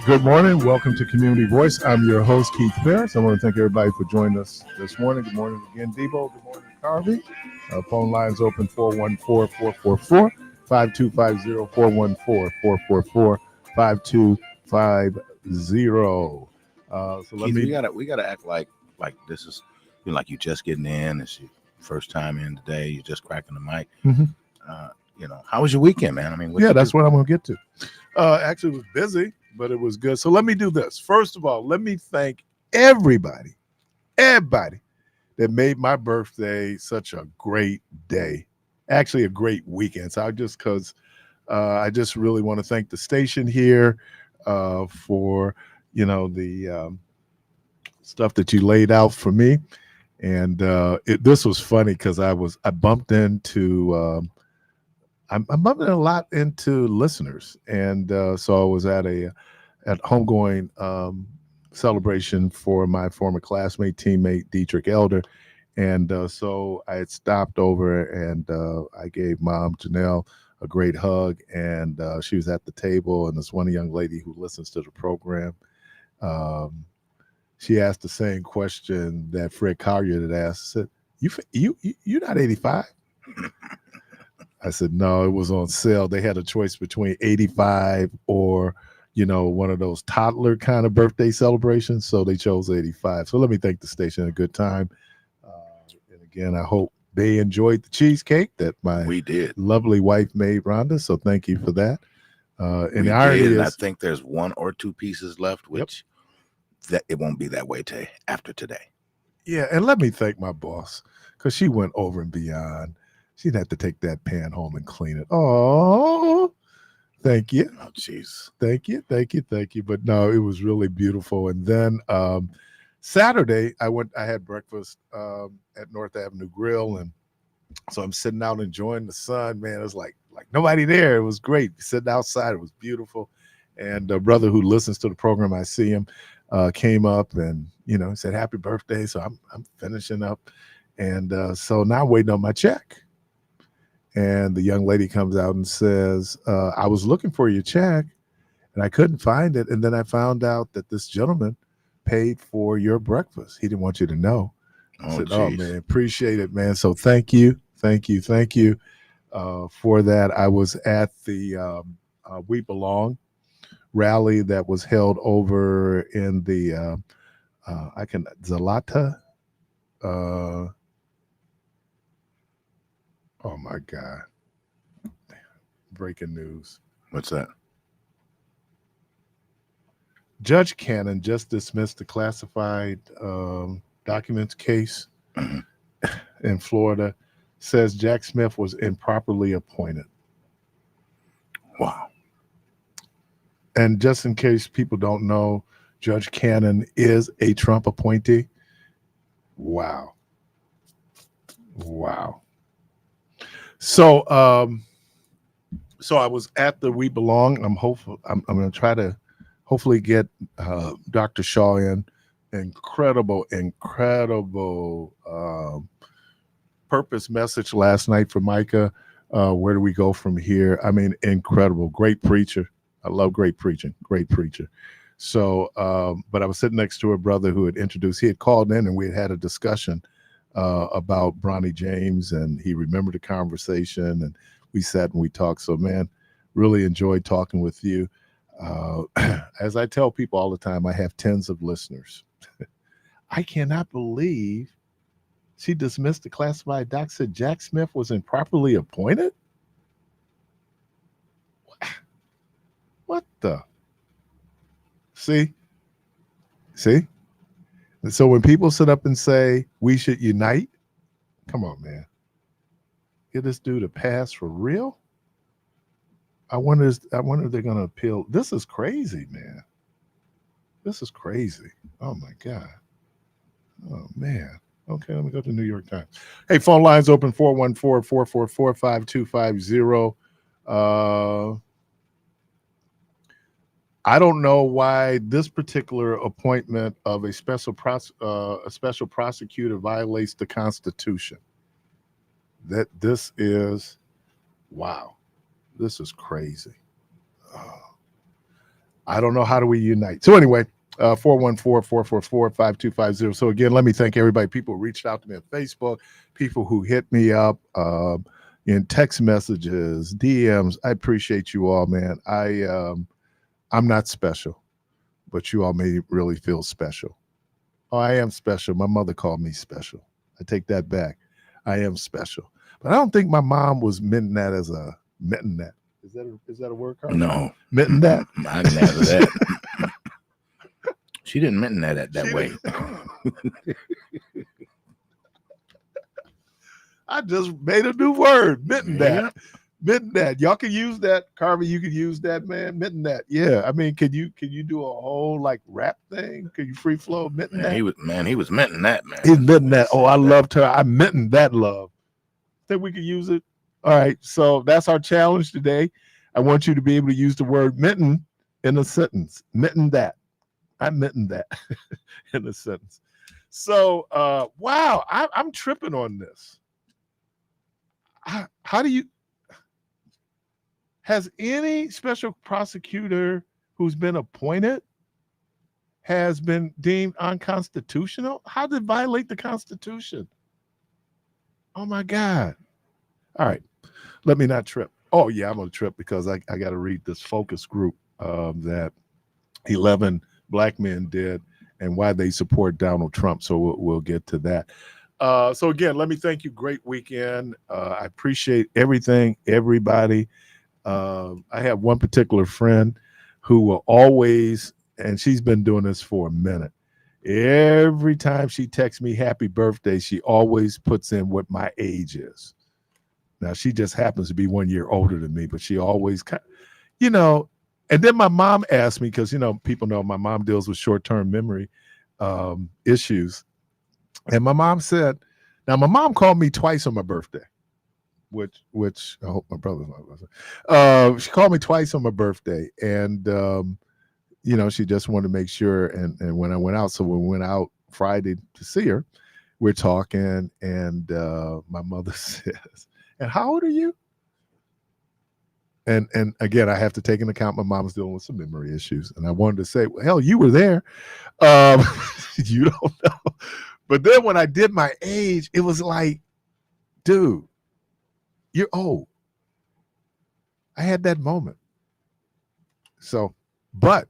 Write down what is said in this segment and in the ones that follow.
Good morning. Welcome to Community Voice. I'm your host, Keith Parris. I want to thank everybody for joining us this morning. Good morning again, Debo. Good morning, Carvey. Phone lines open 414-444-5250, 414-444-5250. So let Keith, me. we gotta act like this is like you just getting in. It's your first time in today. You're just cracking the mic. Mm-hmm. How was your weekend, man? I mean, that's what I'm gonna get to. Actually, it was busy, but it was good. So let me do this. First of all, let me thank everybody that made my birthday such a great day. Actually, a great weekend. So I just really want to thank the station here for the stuff that you laid out for me. And this was funny because I bumped into. I'm bumping a lot into listeners, and so I was at homegoing celebration for my former classmate, teammate Dietrich Elder, and so I had stopped over and I gave Mom Janelle a great hug, and she was at the table, and this one young lady who listens to the program, she asked the same question that Fred Collier had asked. Said, "You're not 85?" I said, no, it was on sale. They had a choice between 85 or, one of those toddler kind of birthday celebrations. So they chose 85. So let me thank the station. A good time. And again, I hope they enjoyed the cheesecake that my lovely wife made, Rhonda. So thank you for that. And the irony is, I think there's one or two pieces left, which that it won't be that way after today. Yeah. And let me thank my boss because she went over and beyond. She'd have to take that pan home and clean it. Oh, thank you. Oh, jeez. Thank you. But no, it was really beautiful. And then Saturday, I had breakfast at North Avenue Grill. And so I'm sitting out enjoying the sun, man. It was like nobody there. It was great. Sitting outside, it was beautiful. And a brother who listens to the program, I see him, came up and, said, happy birthday. So I'm finishing up. And so now I'm waiting on my check. And the young lady comes out and says, I was looking for your check and I couldn't find it. And then I found out that this gentleman paid for your breakfast. He didn't want you to know. I said, oh, man, appreciate it, man. So thank you for that. I was at the We Belong rally that was held over in the Zalata. Oh my God. Breaking news. What's that? Judge Cannon just dismissed the classified documents case in Florida. Says Jack Smith was improperly appointed. Wow. And just in case people don't know, Judge Cannon is a Trump appointee. Wow. So, so I was at the We Belong. I'm hopeful. I'm going to try to hopefully get Dr. Shaw in. Incredible purpose message last night for Micah. Where do we go from here? I mean, incredible, great preacher. I love great preaching, great preacher. So, but I was sitting next to a brother who had introduced. He had called in, and we had a discussion about Bronny James, and he remembered the conversation, and we sat and we talked. So, man, really enjoyed talking with you. As I tell people all the time, I have tens of listeners. I cannot believe she dismissed the classified doc, said Jack Smith was improperly appointed. What the? See? And so when people sit up and say we should unite, come on, man. Get this dude a pass for real? I wonder if they're going to appeal. This is crazy, man. This is crazy. Oh, my God. Oh, man. Okay, let me go to New York Times. Hey, phone lines open 414-444-5250. I don't know why this particular appointment of a special prosecutor violates the Constitution. This is, wow. This is crazy. I don't know. How do we unite? So anyway, 414-444-5250. So again, let me thank everybody. People who reached out to me on Facebook, people who hit me up in text messages, DMs. I appreciate you all, man. I'm not special, but you all made it really feel special. Oh, I am special. My mother called me special. I take that back. I am special. But I don't think my mom was meant that as a mitten that. Is that a word, Carl? No. Mitten that. I didn't have that. She didn't mitten that way. I just made a new word. Mitten that. Yeah. Mitten that. Y'all can use that. Carver, you can use that, man. Mitten that. Yeah. I mean, can you do a whole like rap thing? Can you free flow mitten that? He was mitten that, man. He's mitten that. Oh, I loved her. I mitten that love. Think we could use it? All right, so that's our challenge today. I want you to be able to use the word mitten in a sentence. Mitten that. I mitten that in a sentence. So, wow, I'm tripping on this. How do you, has any special prosecutor who's been appointed has been deemed unconstitutional? How did it violate the Constitution? Oh, my God. All right. Let me not trip. Oh, yeah, I'm going to trip because I got to read this focus group that 11 black men did and why they support Donald Trump. So we'll get to that. So, again, let me thank you. Great weekend. I appreciate everything, everybody. I have one particular friend who will always, and she's been doing this for a minute. Every time she texts me happy birthday, she always puts in what my age is. Now, she just happens to be 1 year older than me, but she always, and then my mom asked me, because, people know my mom deals with short-term memory issues. And my mom said, now my mom called me twice on my birthday, which I hope my brother's not listening. She called me twice on my birthday. And, she just wanted to make sure. And when I went out, so when we went out Friday to see her, we're talking, and my mother says, and how old are you? And again, I have to take into account my mom's dealing with some memory issues. And I wanted to say, well, hell, you were there. You don't know. But then when I did my age, it was like, dude, you're old. I had that moment. So, but,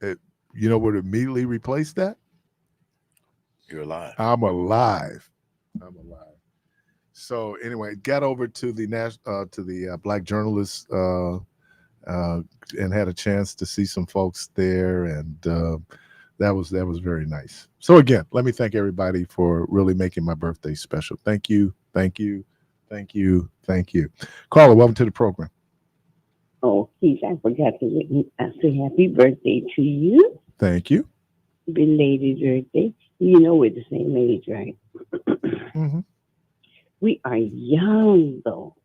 you know what immediately replaced that? You're alive. I'm alive. So anyway, got over to the Black Journalists and had a chance to see some folks there, and that was very nice. So again, let me thank everybody for really making my birthday special. Thank you. Carla, welcome to the program. Oh, Keith, I forgot to say happy birthday to you. Thank you. Belated birthday. You know we're the same age, right? Mm-hmm. We are young, though.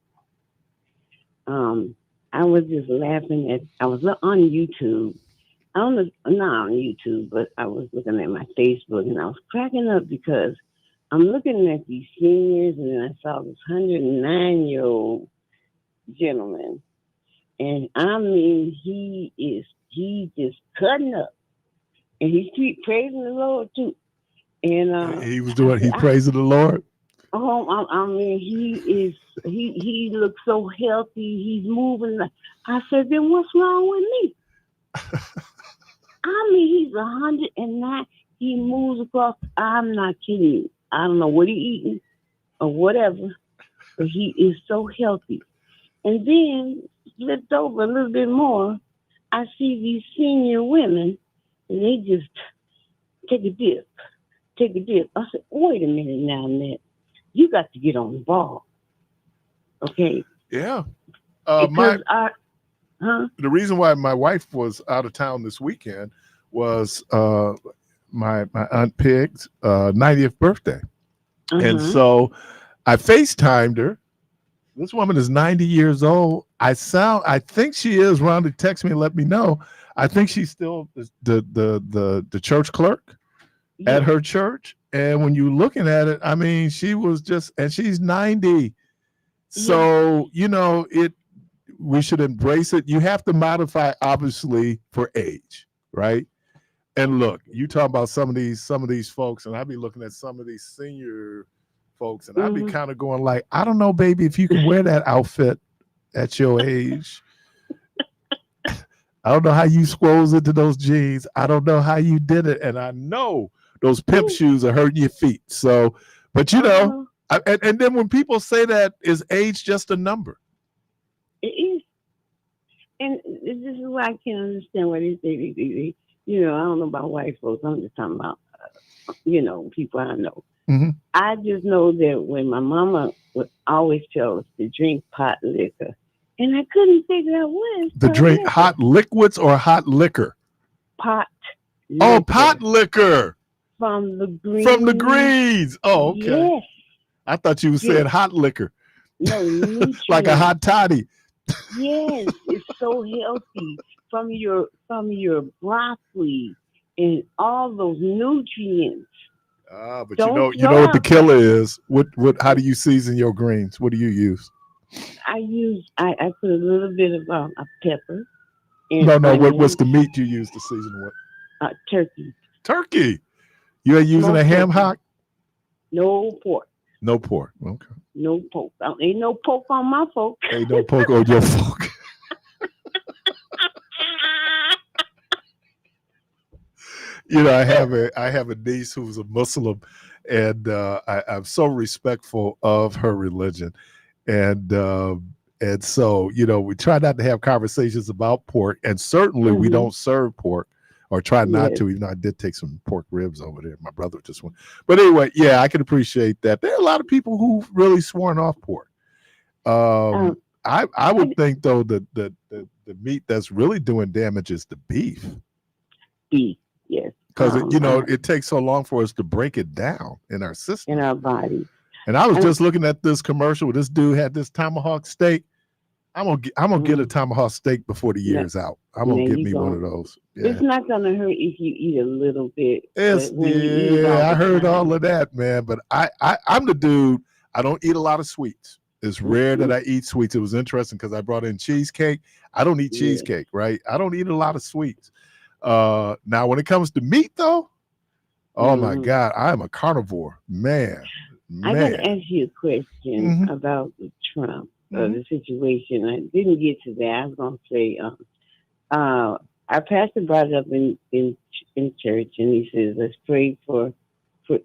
I was just laughing I was on YouTube. I don't know, not on YouTube, but I was looking at my Facebook, and I was cracking up because I'm looking at these seniors, and I saw this 109-year-old gentleman, and I mean, he just cutting up, and he's keep praising the Lord too. And He was I doing. said, He praising the Lord. oh, I mean, he looks so healthy. He's moving. I said, then what's wrong with me? I mean, he's 109. He moves across. I'm not kidding you. I don't know what he's eating or whatever, but he is so healthy. And then flipped over a little bit more, I see these senior women, and they just take a dip, take a dip. I said, wait a minute now, Ned. You got to get on the ball, okay? Yeah. Because huh? The reason why my wife was out of town this weekend was my aunt Pig's 90th birthday, and Uh-huh. so I FaceTimed her. This woman is 90 years old. I think she is. Rhonda text me and let me know. I think she's still the church clerk at Yeah. her church. And when you're looking at it, I mean, she was just, and she's 90. Yeah. So, we should embrace it. You have to modify, obviously, for age, right? And look, you talk about some of these folks, and I be looking at some of these senior folks, and I be Mm-hmm. kind of going like, I don't know, baby, if you can wear that outfit at your age. I don't know how you squoze into those jeans. I don't know how you did it, and I know those pimp shoes are hurting your feet. So, but Uh-huh. and then when people say that, is age just a number? It is. And this is why I can't understand why they say I don't know about white folks. I'm just talking about, people I know. Mm-hmm. I just know that when my mama would always tell us to drink pot liquor, and I couldn't figure out what is The pot drink liquor. hot liquids or hot liquor? Pot Oh, liquor pot liquor from the from the green. greens. Oh, okay. Yes. I thought you said hot liquor, No like a nutrients. hot toddy. Yes, it's so healthy from your broccoli and all those nutrients. But Don't you know what the starve. killer is. How do you season your greens? What do you use? I put a little bit of a pepper and No. What's onions, the meat you use to season with? turkey, Turkey. You ain't using a smoked ham turkey, hock? no pork, No pork. Okay. no pork. Ain't no pork on my folk. Ain't no pork on your fork. I have a niece who's a Muslim, and I'm so respectful of her religion, and so we try not to have conversations about pork, and certainly we Hmm. don't serve pork or try not Yes. to. Even though I did take some pork ribs over there, my brother just went. But anyway, yeah, I can appreciate that. There are a lot of people who really sworn off pork. Um, I I would think though that the meat that's really doing damage is the beef. beef. Yes. Because it takes so long for us to break it down in our In system. our body. And I was And just looking at this commercial where this dude had this tomahawk steak. I'm gonna get a tomahawk steak before the now, year's out. I'm gonna now get you me one go. of those. It's Yeah, not gonna hurt if you eat a little bit, it's but when you eat it all yeah. I the heard all time, of that, man. But I'm the dude. I don't eat a lot of sweets. It's rare that mm-mm, I eat sweets. It was interesting because I brought in cheesecake. I don't eat yeah. cheesecake, right? I don't eat a lot of sweets. Now when it comes to meat, though. Oh my Hmm. God, I am a carnivore, man, I got to man. ask you a question Hmm. about the Trump, Hmm. the situation. I didn't get to that. I was going to say, our pastor brought it up in church, and he says, "Let's pray for the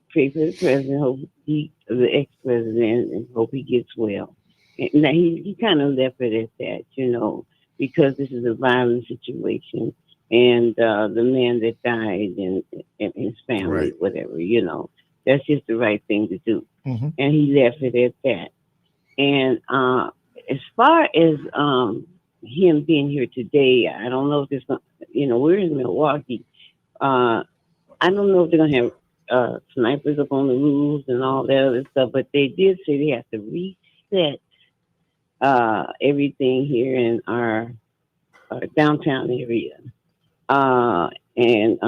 president, hope the ex-president, and hope he gets well." And now he kind of left it at that, because this is a violent situation, and the man that died and his family, Right. whatever, that's just the right thing to do, Hmm. and he left it at that. And as far as him being here today, I don't know if it's going. We're in Milwaukee. Uh, I don't know if they're gonna have snipers up on the roofs and all that other stuff, but they did say they have to reset everything here in our downtown area. And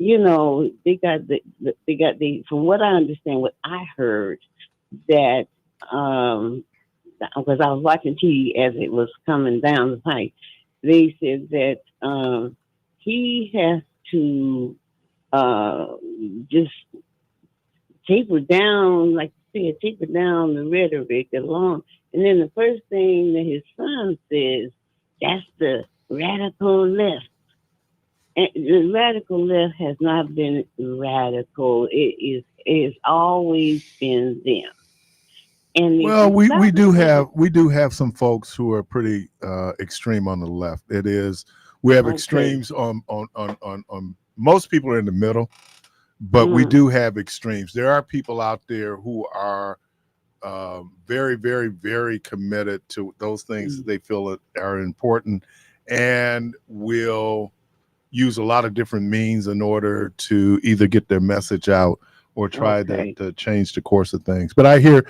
you know, they got from what I understand, what I heard that because I was watching TV as it was coming down the pipe, they said that he has to uh, just taper down, like you said, taper down the rhetoric along. And then the first thing that his son says, that's the radical left. And the radical left has not been radical. It's always been them. And if Well, you we stop do looking at have some folks who are pretty extreme on the left. We have okay, extremes on most people are in the middle, but we mm, do have extremes. There are people out there who are very, very, very committed to those things that mm, they feel are important, and will use a lot of different means in order to either get their message out or try okay, to change the course of things. But I hear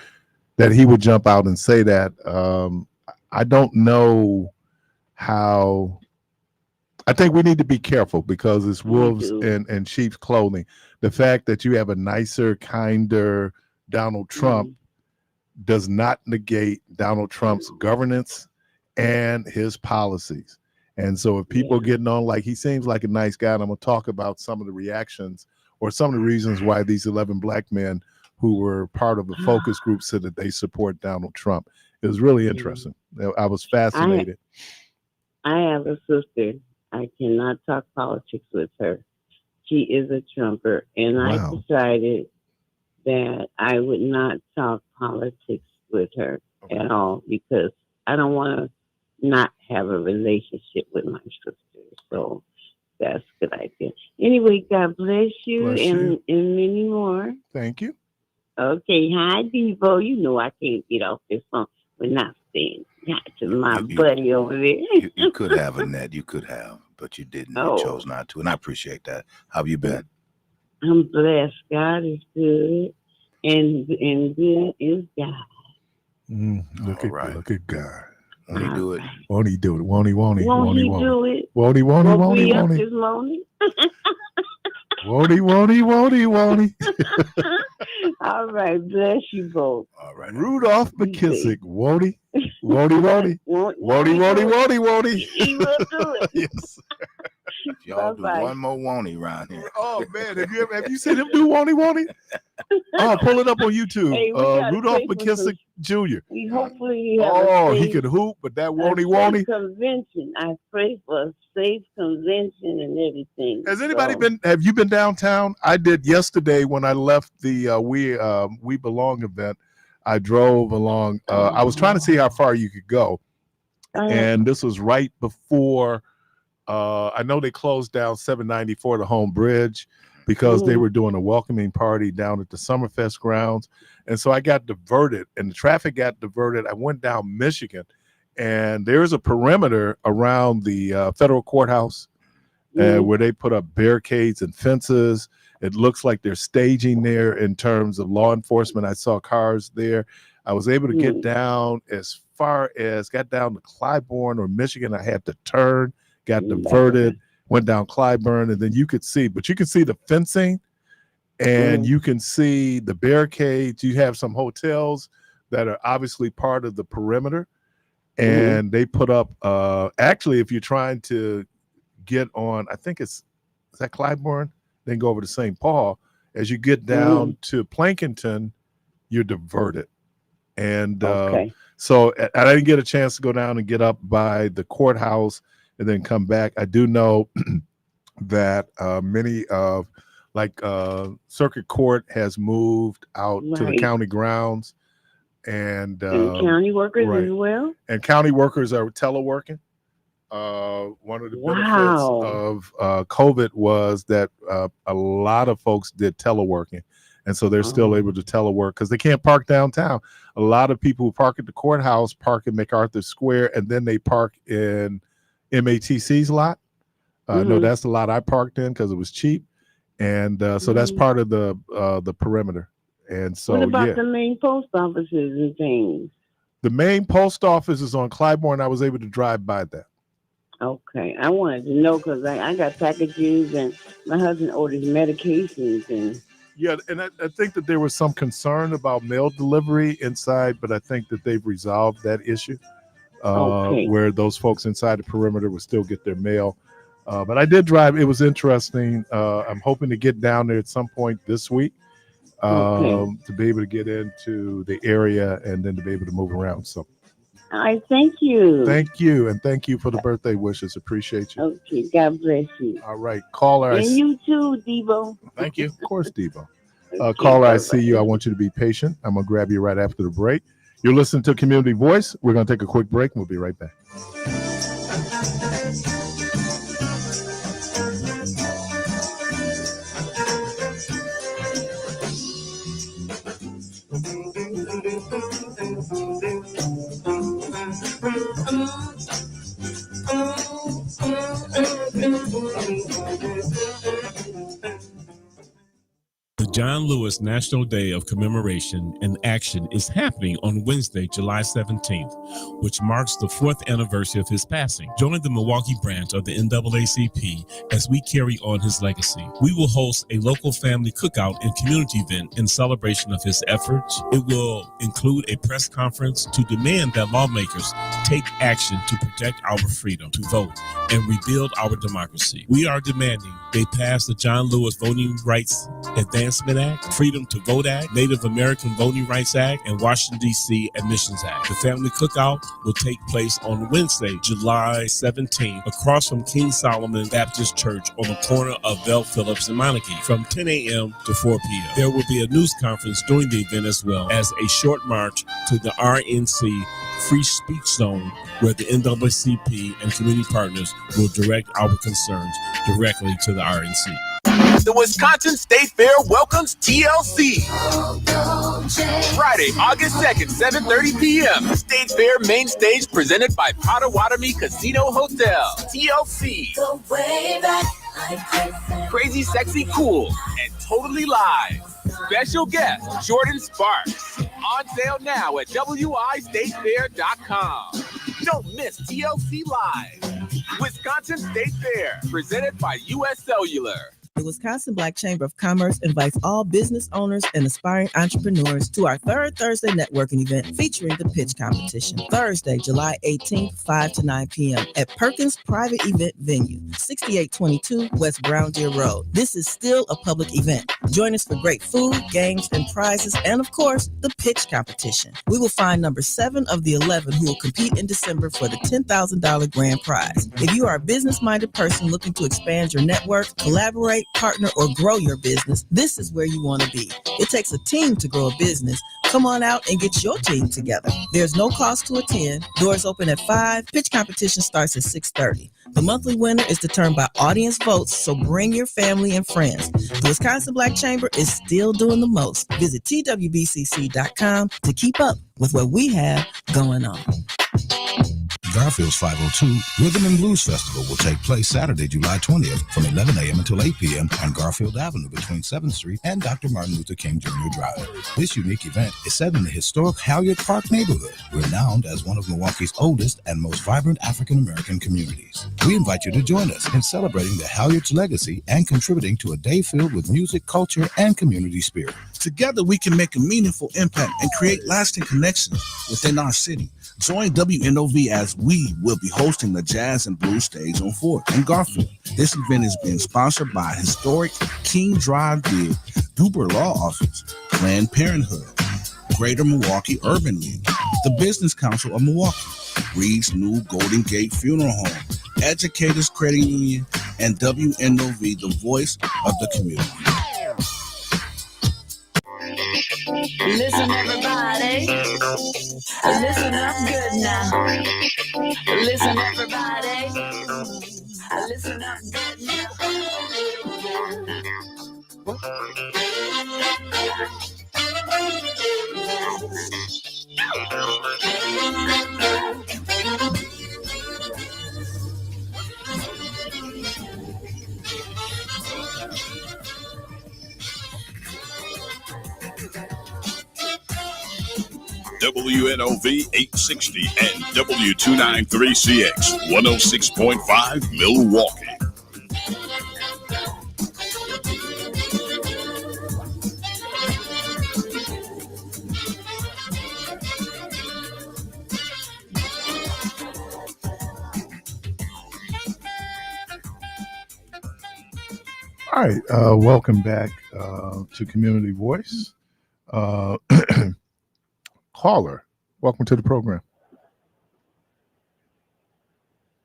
that he would jump out and say that. I don't know how. I think we need to be careful because it's we wolves do. in sheep's clothing. The fact that you have a nicer, kinder Donald Trump Mm, does not negate Donald Trump's governance and his policies. And so if people yeah. getting on like he seems like a nice guy, and I'm gonna talk about some of the reactions or some of the reasons why these 11 black men who were part of a focus group said that they support Donald Trump. It was really Mm. interesting. I was I fascinated. I have a sister. I cannot talk politics with her. She is a Trumper, and I Wow. decided that I would not talk politics with her Okay. at all because I don't want to not have a relationship with my sister. So that's a good idea. Anyway, God bless you Bless you. and many more. Thank you. Okay, hi Devo. You know I can't get off this phone. We're not saying hi to my You, you, buddy over there. you could have a net, you could have, but you didn't. You chose Oh, not to, and I appreciate that. How have you been? I'm blessed. God is good, and good is God. All right. Look at God. When he All do it, right. Won't he do it? Won't he? Won't he? Won't Won't he? He Won't he? do it? Won't he? Won't he? Woke Won't he? me up Won't he? this morning. Won't he? Won't he? Won't he? Won't he? All right. Bless you both. all right, all right. Rudolph Be safe. McKissick, won't he? Won't he? Won't he? Won't he? Won't he Won't he? do it? Won't he? Won't he? He will do it. Yes. If y'all Bye do bye. one more won't around here. Oh man, have you seen him do won't he? Won't he? Oh, pull it up on YouTube. Hey, we gotta Rudolph pray for some. McKissick Jr. We hopefully have Oh, he could hoop, but that a won't he? safe Won't he? convention. I pray for a safe convention and everything. Has anybody So, been? Have you been downtown? I did yesterday when I left the We Belong event. I drove along. I was trying to see how far you could go, and this was right before. I know they closed down 794, the Home Bridge, because they were doing a welcoming party down at the Summerfest grounds, and so I got diverted, and the traffic got diverted. I went down Michigan, and there's a perimeter around the federal courthouse where they put up barricades and fences. It looks like they're staging there in terms of law enforcement. I saw cars there. I was able to get down as far as got down to Clybourne or Michigan. I had to turn, got diverted, went down Clybourne, and then you could see the fencing and you can see the barricades. You have some hotels that are obviously part of the perimeter, and they put up actually, if you're trying to get on, I think is that Clybourne, then go over to St. Paul. As you get down to Plankinton, you're diverted. And so I didn't get a chance to go down and get up by the courthouse and then come back. I do know that many of Circuit Court has moved out to the county grounds, and county workers as well. And county workers are teleworking. One of the benefits of COVID was that a lot of folks did teleworking. And so they're still able to telework because they can't park downtown. A lot of people who park at the courthouse park in MacArthur Square, and then they park in MATC's lot. No, that's the lot I parked in because it was cheap. And so that's part of the perimeter. And so, what about the main post offices and things? The main post office is on Clybourne. I was able to drive by that. Okay, I wanted to know because I got packages and my husband orders medications and Yeah, and I think that there was some concern about mail delivery inside, but I think that they've resolved that issue okay, where those folks inside the perimeter would still get their mail. But I did drive. It was interesting. I'm hoping to get down there at some point this week okay. to be able to get into the area and then to be able to move around. So All right, thank you. thank you. And thank you for the birthday wishes. Appreciate you. Okay, God bless you. All right. Caller, And you too, Devo. Thank you. of course, Devo. Okay, Caller, I bye-bye. see you. I want you to be patient. I'm going to grab you right after the break. You're listening to Community Voice. We're going to take a quick break and we'll be right back. The John Lewis National Day of Commemoration and Action is happening on Wednesday, July 17th, which marks the 4th anniversary of his passing. Join the Milwaukee branch of the NAACP as we carry on his legacy. We will host a local family cookout and community event in celebration of his efforts. It will include a press conference to demand that lawmakers take action to protect our freedom to vote and rebuild our democracy. We are demanding they pass the John Lewis Voting Rights Advancement Act, Freedom to Vote Act, Native American Voting Rights Act, and Washington, D.C. Admissions Act. The family cookout will take place on Wednesday, July 17th, across from King Solomon Baptist Church on the corner of Bell Phillips and Monarchy from 10 a.m. to 4 p.m. There will be a news conference during the event as well as a short march to the RNC Free Speech Zone where the NAACP and community partners will direct our concerns directly to the RNC. The Wisconsin State Fair welcomes TLC. Friday, August 2nd, 7:30 p.m. State Fair main stage presented by Potawatomi Casino Hotel. TLC. Crazy, sexy, cool, and totally live. Special guest, Jordan Sparks. On sale now at wistatefair.com. Don't miss TLC Live. Wisconsin State Fair, presented by U.S. Cellular. The Wisconsin Black Chamber of Commerce invites all business owners and aspiring entrepreneurs to our third Thursday networking event featuring the pitch competition. Thursday, July 18th, 5 to 9 p.m. at Perkins Private Event Venue, 6822 West Brown Deer Road. This is still a public event. Join us for great food, games, and prizes, and of course, the pitch competition. We will find number 7 of the 11 who will compete in December for the $10,000 grand prize. If you are a business-minded person looking to expand your network, collaborate, partner, or grow your business, this is where you want to be. It takes a team to grow a business. Come on out and get your team together. There's no cost to attend. Doors open at 5. Pitch competition starts at 6:30. The monthly winner is determined by audience votes, so bring your family and friends. The Wisconsin Black Chamber is still doing the most. Visit twbcc.com to keep up with what we have going on. Garfield's 502 Rhythm and Blues Festival will take place Saturday, July 20th from 11 a.m. until 8 p.m. on Garfield Avenue between 7th Street and Dr. Martin Luther King Jr. Drive. This unique event is set in the historic Halyard Park neighborhood, renowned as one of Milwaukee's oldest and most vibrant African-American communities. We invite you to join us in celebrating the Halyard's legacy and contributing to a day filled with music, culture, and community spirit. Together, we can make a meaningful impact and create lasting connections within our city. Join WNOV as we will be hosting the Jazz and Blues stage on 4th and Garfield. This event is being sponsored by historic King Drive Deer, Duber Law Office, Planned Parenthood, Greater Milwaukee Urban League, the Business Council of Milwaukee, Reed's New Golden Gate Funeral Home, Educators Credit Union, and WNOV, the voice of the community. Listen, everybody. Listen up good now. Listen, everybody. Listen up good now. WNOV 860 and W293CX 106.5 Milwaukee. All right, welcome back to Community Voice. Caller, welcome to the program.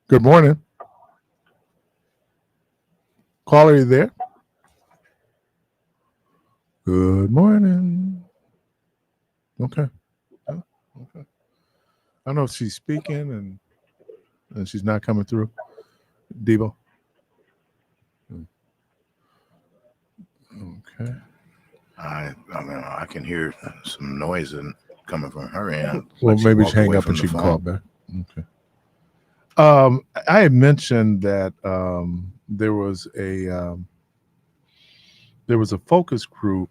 Good morning. Caller, are you there? Good morning. Okay. Okay. I don't know if she's speaking and she's not coming through. Debo. Okay. I mean, I can hear some noise coming from her end. Well, Like maybe walked she hang away up from and the she can phone. call back. Okay. I had mentioned that there was a focus group.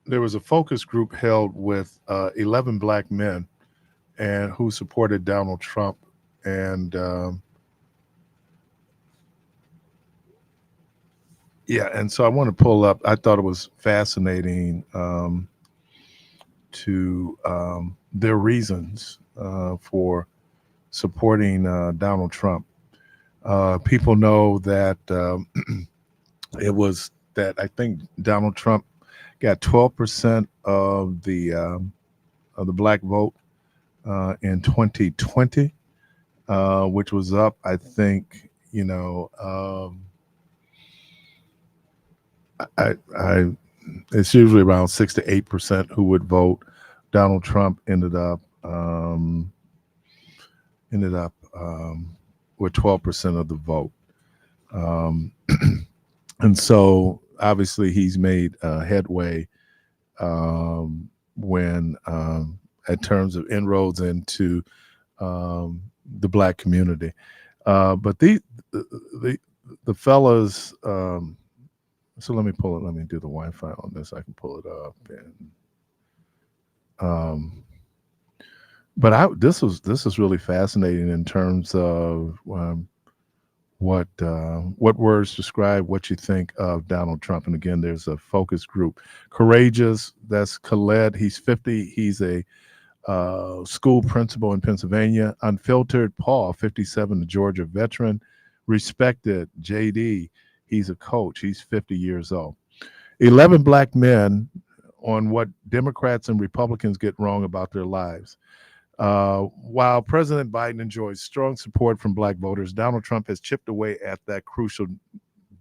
There was a focus group held with 11 black men and who supported Donald Trump. And and so I want to pull up. I thought it was fascinating to their reasons for supporting Donald Trump. People know that it was that I think Donald Trump got 12% of the black vote in 2020, which was up, I think, it's usually around 6 to 8% who would vote. Donald Trump ended up with 12% of the vote. And so obviously he's made headway when at terms of inroads into the black community. But the fellas, so let me do the Wi-Fi on this. I can pull it up and but this is really fascinating in terms of what words describe what you think of Donald Trump. And again, there's a focus group. Courageous, that's Khaled. He's 50. He's a school principal in Pennsylvania. Unfiltered, Paul, 57, a Georgia veteran. Respected, JD, he's a coach. He's 50 years old. 11 black men on what Democrats and Republicans get wrong about their lives. While President Biden enjoys strong support from black voters, Donald Trump has chipped away at that crucial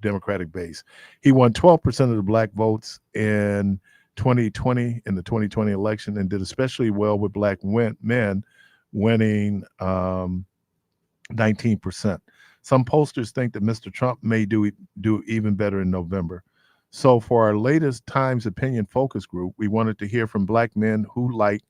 Democratic base. He won 12% of the black votes in 2020 in the 2020 election and did especially well with black men winning 19%. Some pollsters think that Mr. Trump may do even better in November. So for our latest Times Opinion focus group, we wanted to hear from black men who liked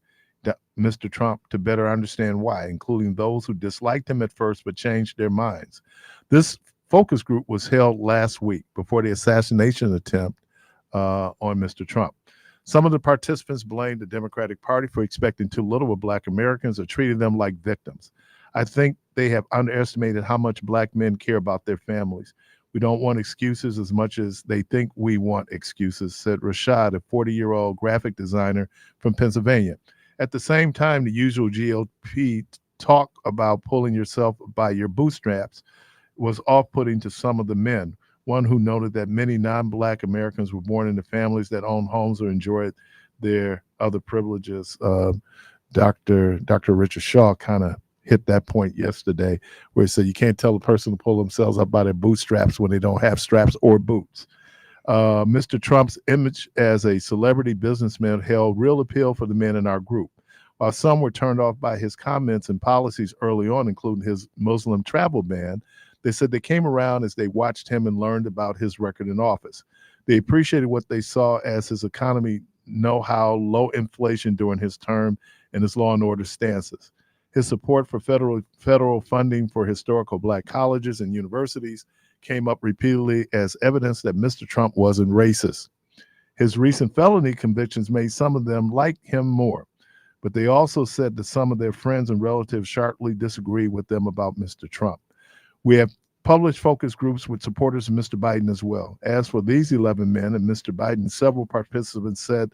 Mr. Trump to better understand why, including those who disliked him at first but changed their minds. This focus group was held last week before the assassination attempt on Mr. Trump. Some of the participants blamed the Democratic Party for expecting too little of black Americans or treating them like victims. I think they have underestimated how much black men care about their families. We don't want excuses as much as they think we want excuses, said Rashad, a 40-year-old graphic designer from Pennsylvania. At the same time, the usual GOP talk about pulling yourself by your bootstraps was off-putting to some of the men. One who noted that many non-black Americans were born into families that own homes or enjoyed their other privileges. Dr. Richard Shaw kind of hit that point yesterday where he said you can't tell a person to pull themselves up by their bootstraps when they don't have straps or boots. Mr. Trump's image as a celebrity businessman held real appeal for the men in our group. While some were turned off by his comments and policies early on, including his Muslim travel ban, they said they came around as they watched him and learned about his record in office. They appreciated what they saw as his economy know-how, low inflation during his term, and his law and order stances. His support for federal funding for historical Black colleges and universities came up repeatedly as evidence that Mr. Trump wasn't racist. His recent felony convictions made some of them like him more, but they also said that some of their friends and relatives sharply disagree with them about Mr. Trump. We have published focus groups with supporters of Mr. Biden as well. As for these 11 men and Mr. Biden, several participants said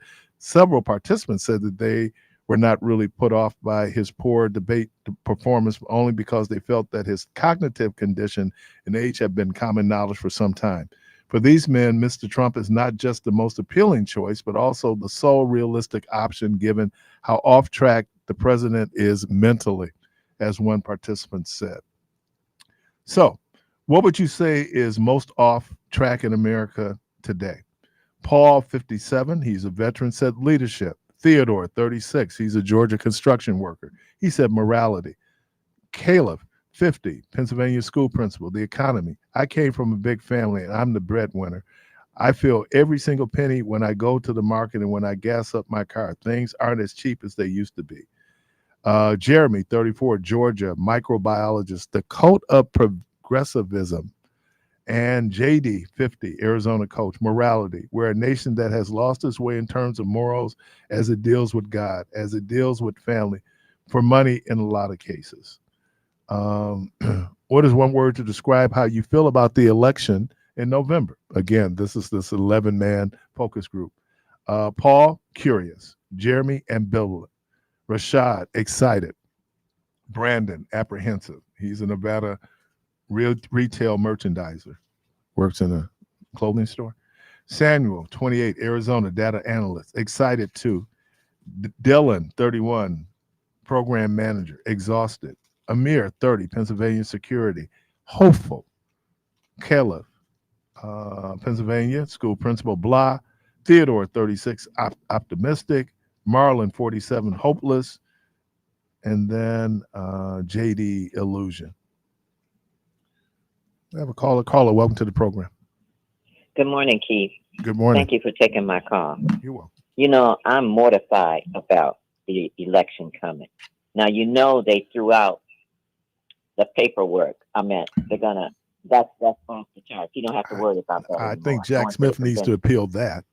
that they were not really put off by his poor debate performance only because they felt that his cognitive condition and age have been common knowledge for some time. For these men, Mr. Trump is not just the most appealing choice, but also the sole realistic option given how off track the president is mentally, as one participant said. So, what would you say is most off track in America today? Paul, 57, he's a veteran, said leadership. Theodore, 36, he's a Georgia construction worker. He said morality. Caleb, 50, Pennsylvania school principal, the economy. I came from a big family and I'm the breadwinner. I feel every single penny when I go to the market and when I gas up my car. Things aren't as cheap as they used to be. Jeremy, 34, Georgia, microbiologist, the cult of progressivism. And JD, 50, Arizona coach, morality. We're a nation that has lost its way in terms of morals as it deals with God, as it deals with family, for money in a lot of cases. What is one word to describe how you feel about the election in November? Again, this is this 11-man focus group. Paul, curious. Jeremy, ambivalent. Rashad, excited. Brandon, apprehensive. He's a Nevada retail merchandiser, works in a clothing store. Samuel, 28, Arizona, data analyst, excited too. Dylan, 31, program manager, exhausted. Amir, 30, Pennsylvania security, hopeful. Caleb, Pennsylvania, school principal, blah. Theodore, 36, optimistic. Marlon, 47, hopeless. And then JD, illusion. We have a caller. Caller, welcome to the program. Good morning, Keith. Good morning. Thank you for taking my call. You're welcome. You know, I'm mortified about the election coming. Now, you know, they threw out the paperwork. I mean, they're gonna. That's off the charts. You don't have to worry about that. I anymore. think Jack Smith needs to appeal that.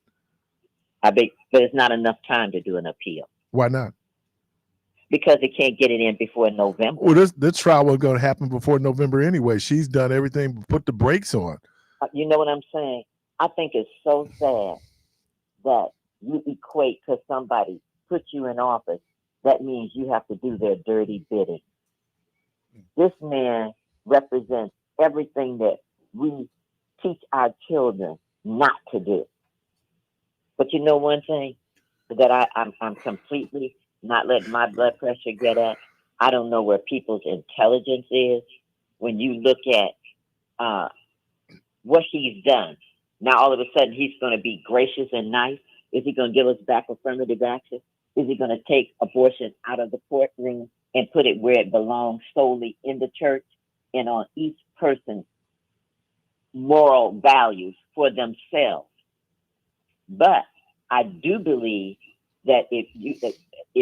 But it's not enough time to do an appeal. Why not? Because they can't get it in before November. Well, this trial was going to happen before November anyway. She's done everything but put the brakes on. You know what I'm saying? I think it's so sad that you equate to somebody put you in office. That means you have to do their dirty bidding. This man represents everything that we teach our children not to do. But you know one thing that I'm completely not letting my blood pressure get at? I don't know where people's intelligence is when you look at what he's done. Now, all of a sudden, he's going to be gracious and nice. Is he going to give us back affirmative action? Is he going to take abortion out of the courtroom and put it where it belongs, solely in the church and on each person's moral values for themselves? But I do believe that it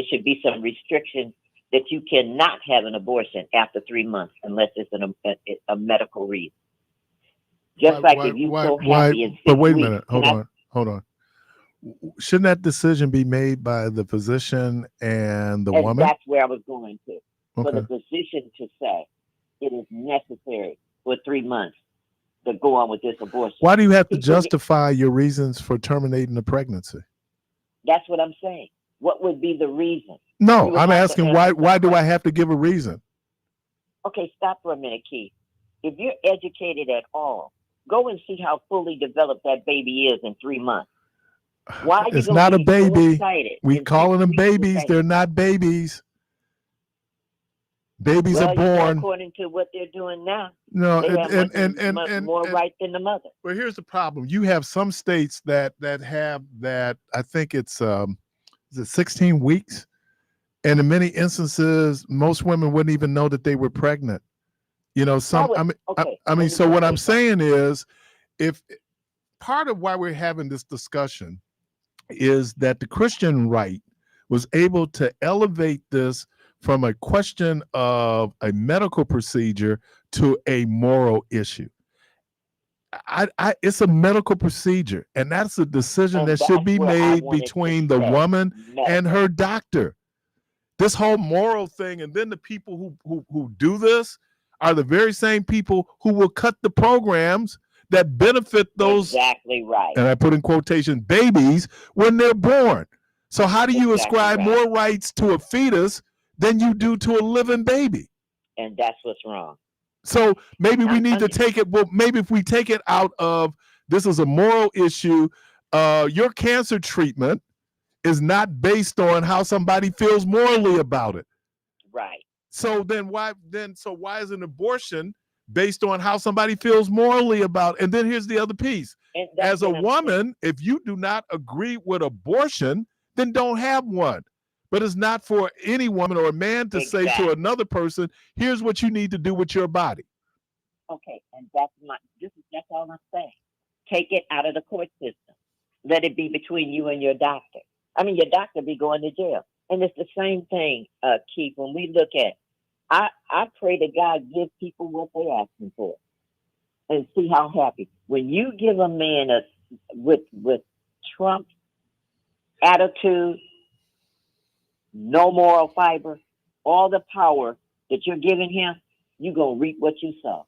should be some restriction that you cannot have an abortion after 3 months unless it's a medical reason. Just if you so happy in 6 but wait a weeks, minute, hold on. Shouldn't that decision be made by the physician and the woman? That's where I was going to. Okay. For the physician to say it is necessary for 3 months to go on with this abortion. Why do you have to justify your reasons for terminating the pregnancy? That's what I'm saying. What would be the reason? No, I'm asking why do I have to give a reason? Okay, stop for a minute, Keith. If you're educated at all, go and see how fully developed that baby is in 3 months. Why are you it's not a baby. So we calling them babies. They're not babies. Babies are born. According to what they're doing now. No, and more right than the mother. Well, here's the problem. You have some states that have that. I think it's is it 16 weeks, and in many instances, most women wouldn't even know that they were pregnant. You know, so what I'm saying is, if part of why we're having this discussion is that the Christian right was able to elevate this from a question of a medical procedure to a moral issue. It's a medical procedure, and that's a decision And that should that's be where I made wanted between to the say, woman and medical. her doctor. This whole moral thing, and then the people who do this are the very same people who will cut the programs that benefit those, Exactly right. and I put in quotation, babies when they're born. So how do you Exactly ascribe right. more rights to a fetus than you do to a living baby? And that's what's wrong. So maybe we need to take it. Well, maybe if we take it out of this is a moral issue, your cancer treatment is not based on how somebody feels morally about it. Right. So then why is an abortion based on how somebody feels morally about it? And then here's the other piece. As a woman, if you do not agree with abortion, then don't have one. But it's not for any woman or a man to say to another person, here's what you need to do with your body. Okay, and that's all I'm saying. Take it out of the court system. Let it be between you and your doctor. I mean, your doctor be going to jail. And it's the same thing, Keith, when we look at, I pray that God give people what they're asking for and see how happy. When you give a man with Trump's attitude, no moral fiber, all the power that you're giving him, you're going to reap what you sow.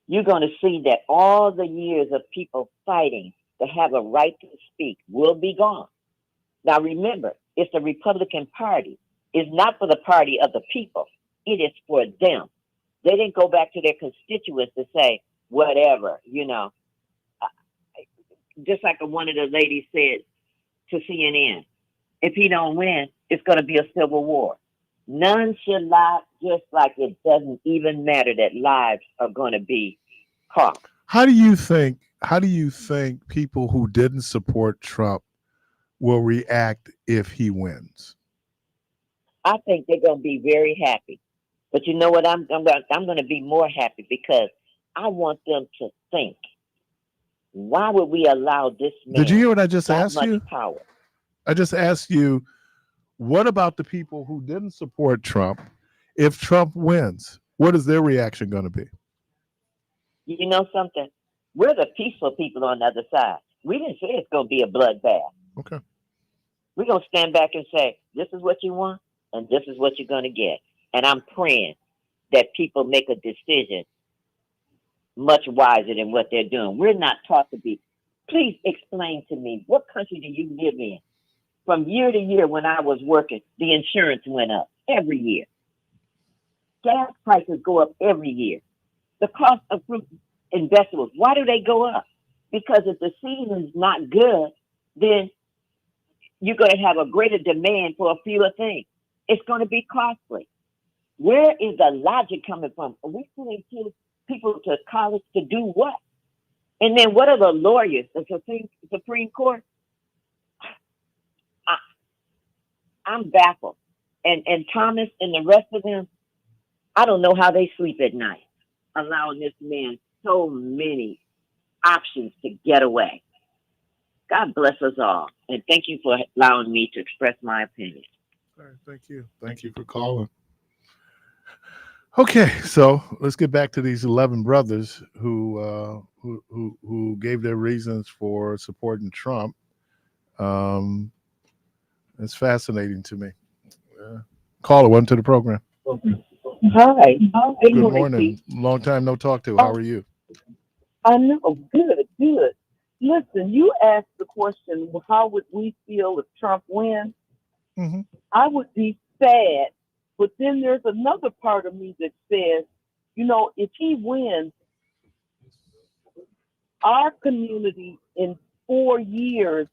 You're going to see that all the years of people fighting to have a right to speak will be gone. Now remember, it's the Republican Party. It's not for the party of the people. It is for them. They didn't go back to their constituents to say, whatever, Just like one of the ladies said to CNN, if he don't win, it's going to be a civil war. None should lie, just like it doesn't even matter that lives are going to be cost. How do you think people who didn't support Trump will react if he wins? I think they're going to be very happy. But you know what? I'm going to be more happy because I want them to think, why would we allow this man Did you hear what I just that asked much you? power? I just asked you, what about the people who didn't support Trump? If Trump wins, what is their reaction going to be? You know something? We're the peaceful people on the other side. We didn't say it's going to be a bloodbath. Okay. We're going to stand back and say, this is what you want, and this is what you're going to get. And I'm praying that people make a decision much wiser than what they're doing. We're not taught to be. Please explain to me, what country do you live in? From year to year when I was working, the insurance went up every year. Gas prices go up every year. The cost of fruit and vegetables, why do they go up? Because if the season's not good, then you're going to have a greater demand for a fewer things. It's going to be costly. Where is the logic coming from? Are we sending people to college to do what? And then what are the lawyers, the Supreme Court? I'm baffled. And Thomas and the rest of them, I don't know how they sleep at night, allowing this man so many options to get away. God bless us all. And thank you for allowing me to express my opinion. All right, thank you. Thank you for calling. Okay, so let's get back to these 11 brothers who gave their reasons for supporting Trump. It's fascinating to me. Caller, welcome to the program. Hi. Good morning. Long time no talk to. How are you? I know. Good. Listen, you asked the question, how would we feel if Trump wins? Mm-hmm. I would be sad. But then there's another part of me that says, if he wins, our community in 4 years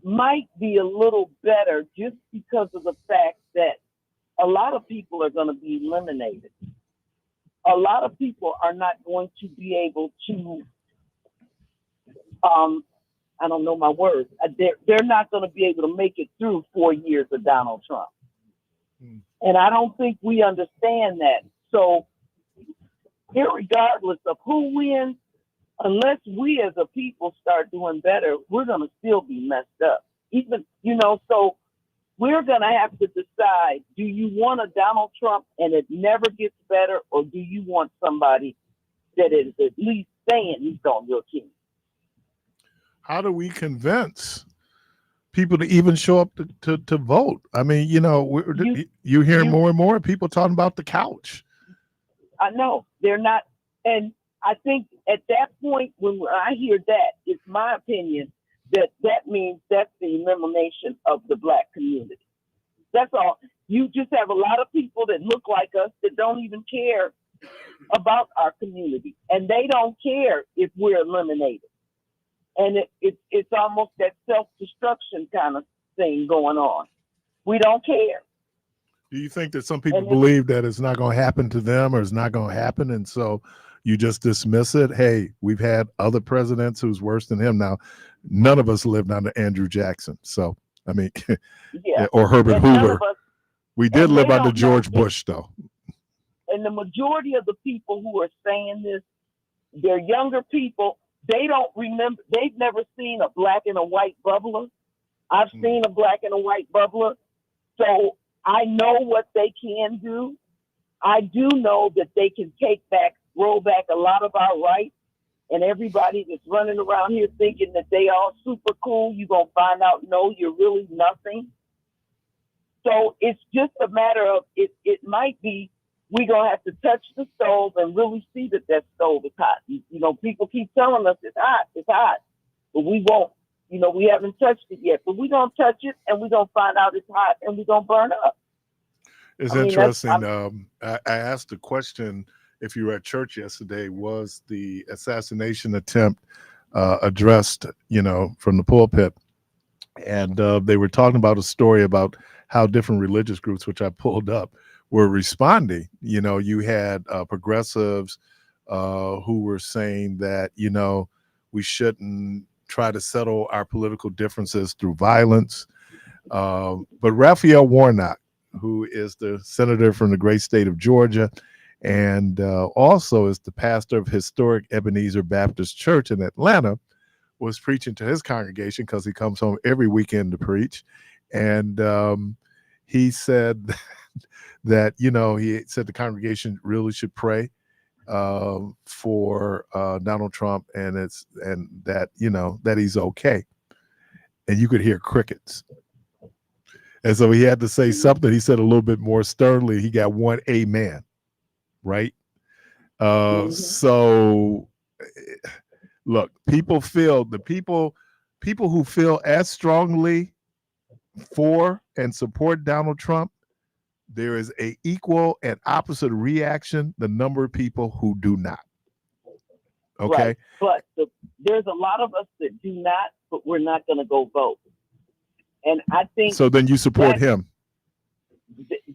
might be a little better just because of the fact that a lot of people are going to be eliminated. A lot of people are not going to be able to, I don't know my words. They're not going to be able to make it through 4 years of Donald Trump. And I don't think we understand that. So, irregardless of who wins, unless we as a people start doing better, we're going to still be messed up. Even, so we're going to have to decide, do you want a Donald Trump and it never gets better, or do you want somebody that is at least saying he's on your team? How do we convince people to even show up to vote? I mean, you hear more and more people talking about the couch. I know they're not. And I think at that point, when I hear that, it's my opinion that means that's the elimination of the Black community. That's all. You just have a lot of people that look like us that don't even care about our community, and they don't care if we're eliminated. And it's almost that self-destruction kind of thing going on. We don't care. Do you think that some people believe that it's not going to happen to them, or it's not going to happen, and so you just dismiss it? Hey, we've had other presidents who's worse than him. Now, none of us lived under Andrew Jackson, so I mean, yeah. or Herbert Hoover. We did live under George Bush, though. And the majority of the people who are saying this, they're younger people. They don't remember. They've never seen a black and a white bubbler. I've seen a black and a white bubbler, so I know what they can do. I do know that they can roll back a lot of our rights, and everybody that's running around here thinking that they are super cool, you're going to find out, no, you're really nothing. So it's just a matter of, it might be, we're going to have to touch the stove and really see that stove is hot. People keep telling us it's hot, but we won't. We haven't touched it yet, but we're going to touch it, and we're going to find out it's hot, and we're going to burn up. It's interesting. I asked the question, if you were at church yesterday, was the assassination attempt addressed, from the pulpit? And they were talking about a story about how different religious groups, which I pulled up, were responding. You had progressives who were saying that, we shouldn't try to settle our political differences through violence. But Raphael Warnock, who is the senator from the great state of Georgia, and also is the pastor of historic Ebenezer Baptist Church in Atlanta, was preaching to his congregation, because he comes home every weekend to preach. And he said that, he said the congregation really should pray for Donald Trump, and that he's okay. And you could hear crickets. And so he had to say something. He said a little bit more sternly. He got one amen, right? So look, people who feel as strongly for and support Donald Trump, there is a equal and opposite reaction, the number of people who do not. Okay. Right. But there's a lot of us that do not, but we're not going to go vote. And I think so. Then you support him.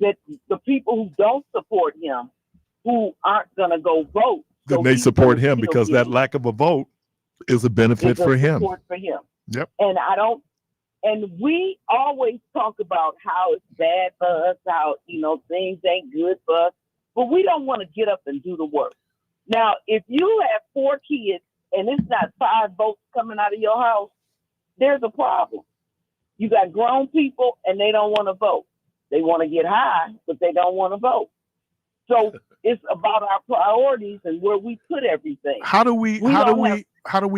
That the people who don't support him, who aren't going to go vote, then they support him, because that lack of a vote is a benefit for him. Support for him. Yep. And we always talk about how it's bad for us, how things ain't good for us, but we don't want to get up and do the work. Now, if you have 4 kids and it's not 5 votes coming out of your house, there's a problem. You got grown people and they don't want to vote. They want to get high, but they don't want to vote. So it's about our priorities and where we put everything. How do we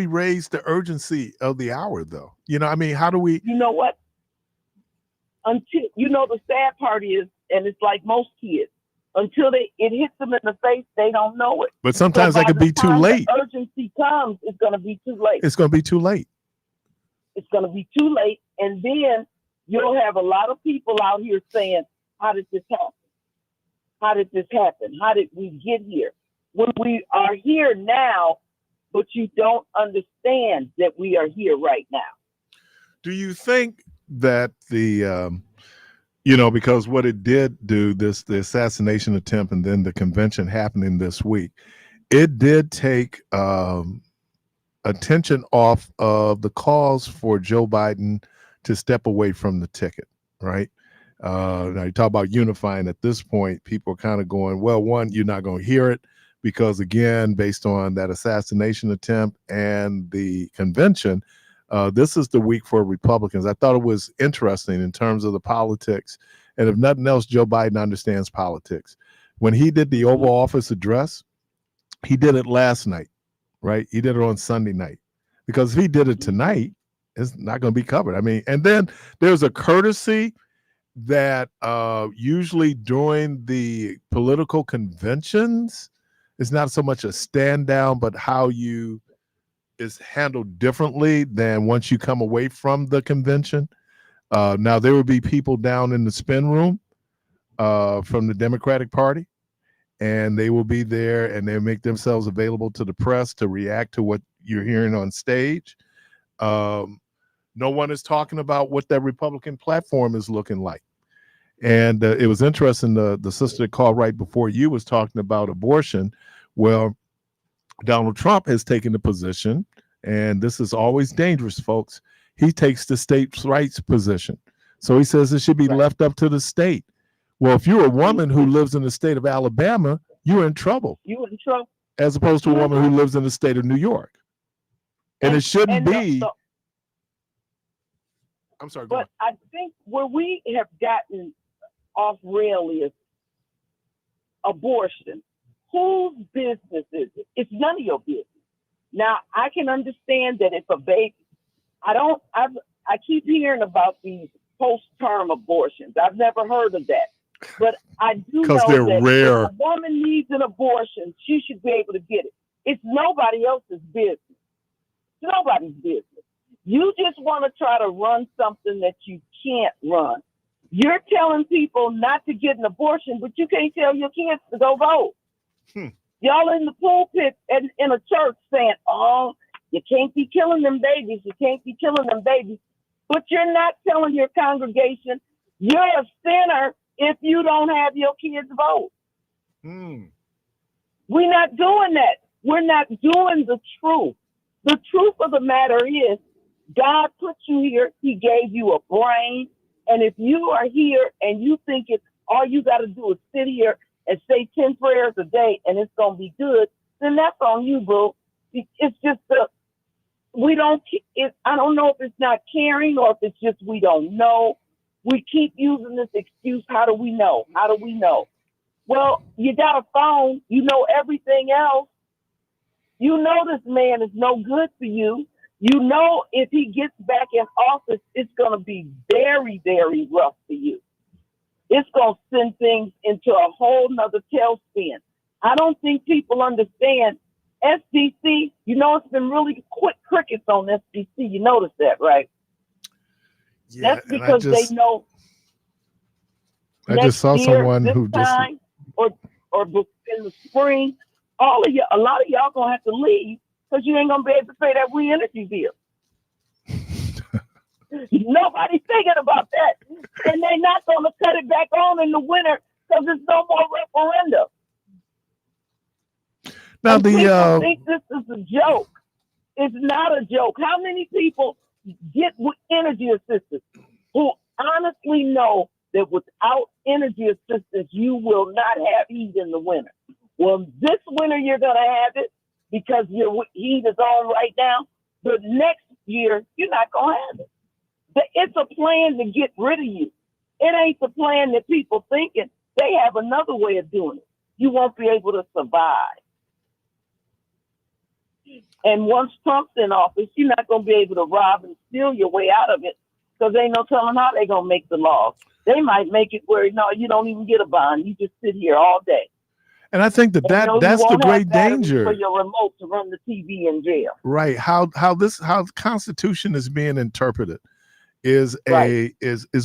raise the urgency of the hour, though? How do we? You know what? Until the sad part is, and it's like most kids, until it hits them in the face, they don't know it. But sometimes that could be too late. The urgency comes, it's going to be too late. It's going to be too late. It's going to be too late. And then you'll have a lot of people out here saying, how did this happen? How did this happen? How did we get here? When we are here now, but you don't understand that we are here right now. Do you think that because what it did do, the assassination attempt and then the convention happening this week, it did take attention off of the calls for Joe Biden to step away from the ticket, right? Now you talk about unifying. At this point, people are kind of going, well, one, you're not going to hear it, because again, based on that assassination attempt and the convention, This is the week for Republicans. I thought it was interesting in terms of the politics. And if nothing else, Joe Biden understands politics. When he did the Oval Office address, he did it last night, right? He did it on Sunday night. Because if he did it tonight, it's not going to be covered. I mean, and then there's a courtesy that usually during the political conventions, it's not so much a stand down, but how you is handled differently than once you come away from the convention. Now, there will be people down in the spin room from the Democratic Party, and they will be there and they make themselves available to the press to react to what you're hearing on stage. No one is talking about what that Republican platform is looking like. And it was interesting, the sister that called right before you was talking about abortion. Well, Donald Trump has taken the position, and this is always dangerous, folks. He takes the states' rights position. So he says it should be left up to the state. Well, if you're a woman who lives in the state of Alabama, you're in trouble. You're in trouble. As opposed to a woman who lives in the state of New York. And it shouldn't be. I'm sorry. But I think where we have gotten off rail is abortion. Whose business is it? It's none of your business. Now, I can understand that if a baby, I keep hearing about these post-term abortions. I've never heard of that. But I do know they're that rare. if a woman needs an abortion, she should be able to get it. It's nobody else's business. It's nobody's business. You just want to try to run something that you can't run. You're telling people not to get an abortion, but you can't tell your kids to go vote. Y'all in the pulpit and in a church saying, oh, you can't be killing them babies. You can't be killing them babies. But you're not telling your congregation you're a sinner if you don't have your kids vote. We're not doing that. We're not doing the truth. The truth of the matter is God put you here. He gave you a brain. And if you are here and you think it's all you got to do is sit here and say 10 prayers a day and it's going to be good, then that's on you, boo. It's just I don't know if it's not caring or if it's just we don't know. We keep using this excuse. How do we know? How do we know? Well, you got a phone. You know everything else. You know this man is no good for you. You know if he gets back in office, it's going to be very, very rough for you. It's going to send things into a whole nother tailspin. I don't think people understand SDC. You know, it's been really quick crickets on SDC. You notice that, right? Yeah, that's because they know. I just saw someone who just or in the spring, a lot of y'all gonna have to leave because you ain't gonna be able to pay that re-energy bill. Nobody's thinking about that, and they're not gonna cut it back on in the winter because there's no more referendum. Now and people think this is a joke. It's not a joke. How many people get energy assistance who honestly know that without energy assistance, you will not have heat in the winter? Well, this winter you're going to have it because your heat is on right now. But next year, you're not going to have it. It's a plan to get rid of you. It ain't the plan that people thinking. They have another way of doing it. You won't be able to survive. And once Trump's in office, you're not going to be able to rob and steal your way out of it because ain't no telling how they're going to make the laws. They might make it where, no, you don't even get a bond. You just sit here all day. And I think that's the great danger for your remote to run the TV in jail. Right. How the Constitution is being interpreted is a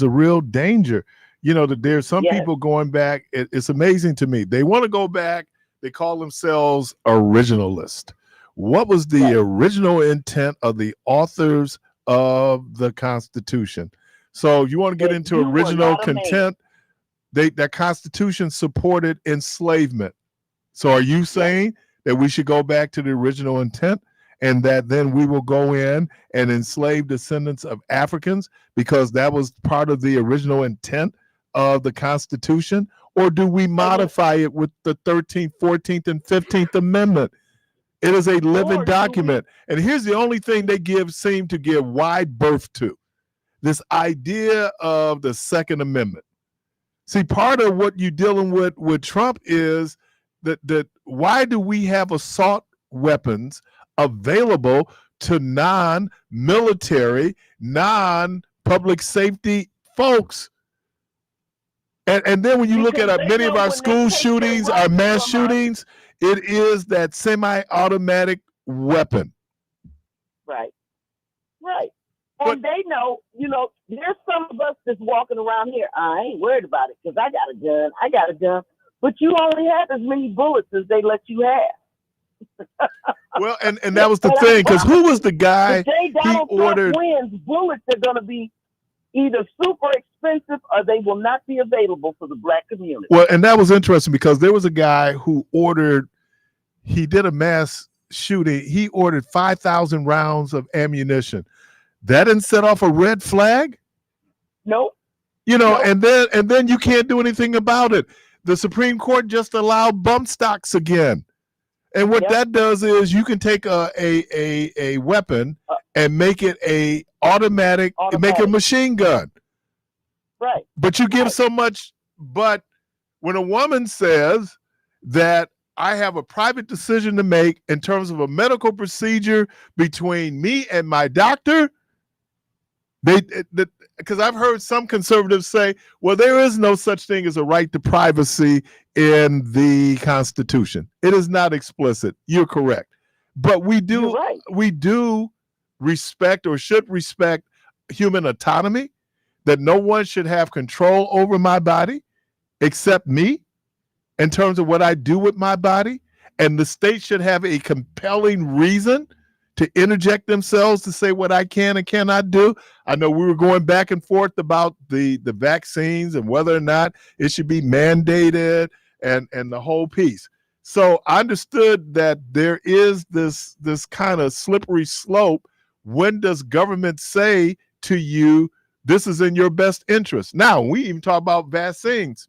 real danger. You know, that there's some people going back. It's amazing to me. They want to go back. They call themselves originalists. What was the original intent of the authors of the Constitution? So if you want to get into original content, that Constitution supported enslavement. So are you saying that we should go back to the original intent and that then we will go in and enslave descendants of Africans because that was part of the original intent of the Constitution? Or do we modify it with the 13th, 14th, and 15th Amendment? It is a living Or document. And here's the only thing they seem to give wide berth to. This idea of the Second Amendment. See, part of what you're dealing with Trump is that why do we have assault weapons available to non-military, non-public safety folks? And then when you look at many of our school shootings, our mass shootings, it is that semi-automatic weapon. Right. And they know, there's some of us that's walking around here. I ain't worried about it because I got a gun. But you only have as many bullets as they let you have. Well, and that was the thing, because who was the guy the day Donald Trump wins, bullets are going to be either super expensive or they will not be available for the Black community. Well, and that was interesting because there was a guy who he did a mass shooting. He ordered 5,000 rounds of ammunition. That didn't set off a red flag? Nope. And then you can't do anything about it. The Supreme Court just allowed bump stocks again. And what that does is you can take a weapon and make it a automatic, make it a machine gun. Right. But you give so much. But when a woman says that I have a private decision to make in terms of a medical procedure between me and my doctor, because I've heard some conservatives say, well, there is no such thing as a right to privacy in the Constitution. It is not explicit. You're correct. But we do respect or should respect human autonomy, that no one should have control over my body except me in terms of what I do with my body. And the state should have a compelling reason to interject themselves to say what I can and cannot do. I know we were going back and forth about the vaccines and whether or not it should be mandated and the whole piece. So I understood that there is this kind of slippery slope. When does government say to you, this is in your best interest? Now, we even talk about vaccinations.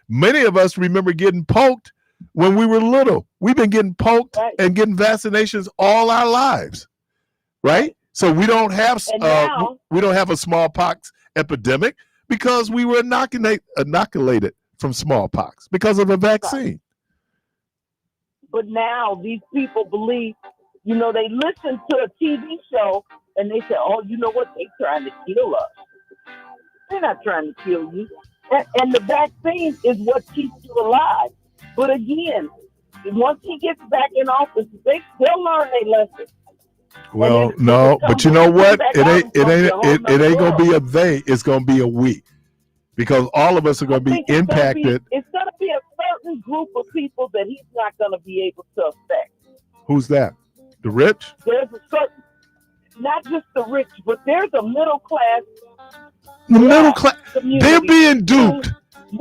Many of us remember getting poked when we were little. We've been getting poked and getting vaccinations all our lives, right? So we don't have a smallpox epidemic because we were inoculated from smallpox because of a vaccine. But now these people believe, they listen to a TV show and they say, oh, you know what? They're trying to kill us. They're not trying to kill you. And the vaccine is what keeps you alive. But again, once he gets back in office, they'll learn their lesson. Well, no, but you know what? It ain't gonna be a they. It's gonna be a we, because all of us are gonna be impacted. It's gonna be a certain group of people that he's not gonna be able to affect. Who's that? The rich? There's a certain, not just the rich, but there's a middle class. The middle class, they're being duped.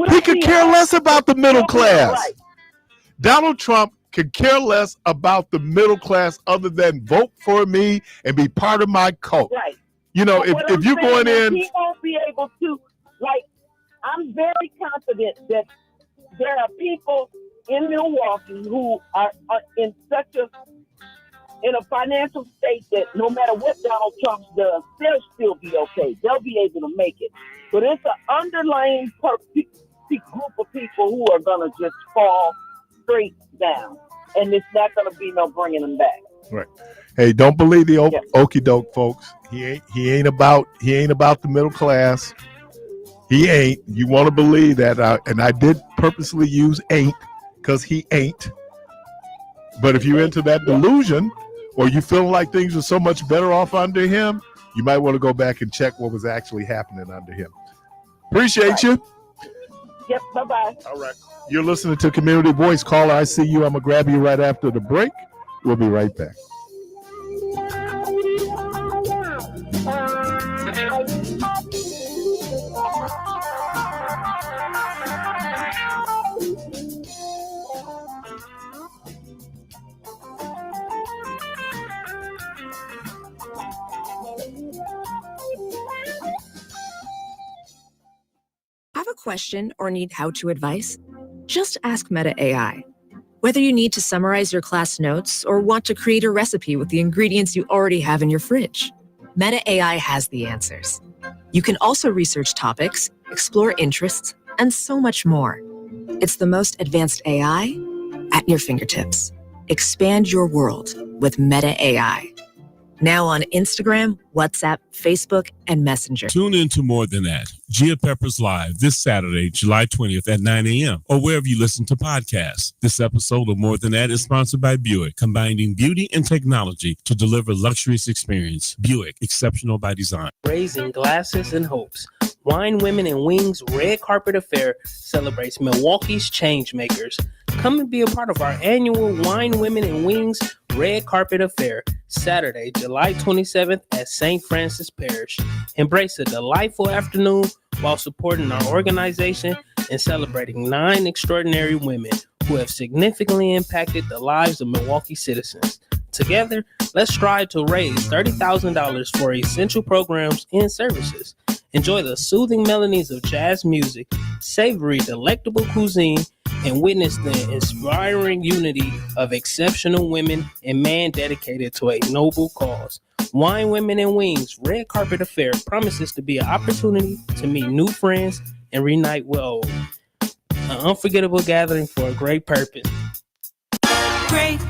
He could care less about the middle class. Right. Donald Trump could care less about the middle class other than vote for me and be part of my cult. Right. If you're going in. He won't be able to, I'm very confident that there are people in Milwaukee who are in a financial state that no matter what Donald Trump does, they'll still be okay. They'll be able to make it. But it's an underlying group of people who are going to just fall straight down. And it's not going to be no bringing them back. Right. Hey, don't believe the okey doke, folks. He ain't about the middle class. He ain't. You want to believe that. And I did purposely use ain't because he ain't. But if you're into that delusion, or you feel like things are so much better off under him, you might want to go back and check what was actually happening under him. Appreciate you. Yep, bye-bye. All right. You're listening to Community Voice. Caller, I see you. I'm going to grab you right after the break. We'll be right back. Have a question or need how-to advice? Just ask Meta AI. Whether you need to summarize your class notes or want to create a recipe with the ingredients you already have in your fridge, Meta AI has the answers. You can also research topics, explore interests, and so much more. It's the most advanced AI at your fingertips. Expand your world with Meta AI. Now on Instagram, WhatsApp, Facebook, and Messenger. Tune in to More Than That, Gia Peppers Live, this Saturday, July 20th at 9 a.m. or wherever you listen to podcasts. This episode of More Than That is sponsored by Buick, combining beauty and technology to deliver luxurious experience. Buick, exceptional by design. Raising glasses and hopes. Wine, Women, and Wings Red Carpet Affair celebrates Milwaukee's changemakers. Come and be a part of our annual Wine, Women, and Wings Red Carpet Affair, Saturday, July 27th at St. Francis Parish. Embrace a delightful afternoon while supporting our organization and celebrating 9 extraordinary women who have significantly impacted the lives of Milwaukee citizens. Together, let's strive to raise $30,000 for essential programs and services. Enjoy the soothing melodies of jazz music, savory, delectable cuisine, and witness the inspiring unity of exceptional women and men dedicated to a noble cause. Wine, Women, and Wings Red Carpet Affair promises to be an opportunity to meet new friends and reunite with old. An unforgettable gathering for a great purpose. Great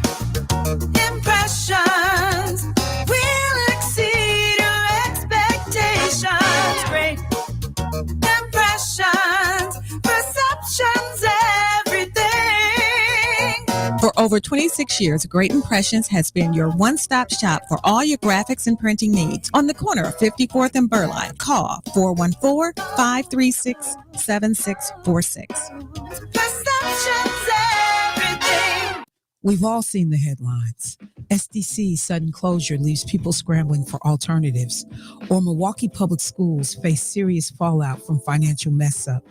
impressions will exceed your expectations. Great impressions, perceptions, everything. For over 26 years, Great Impressions has been your one-stop shop for all your graphics and printing needs. On the corner of 54th and Burleigh, call 414-536-7646. Perceptions, everything. We've all seen the headlines. SDC's sudden closure leaves people scrambling for alternatives, or Milwaukee Public Schools face serious fallout from financial mess-up.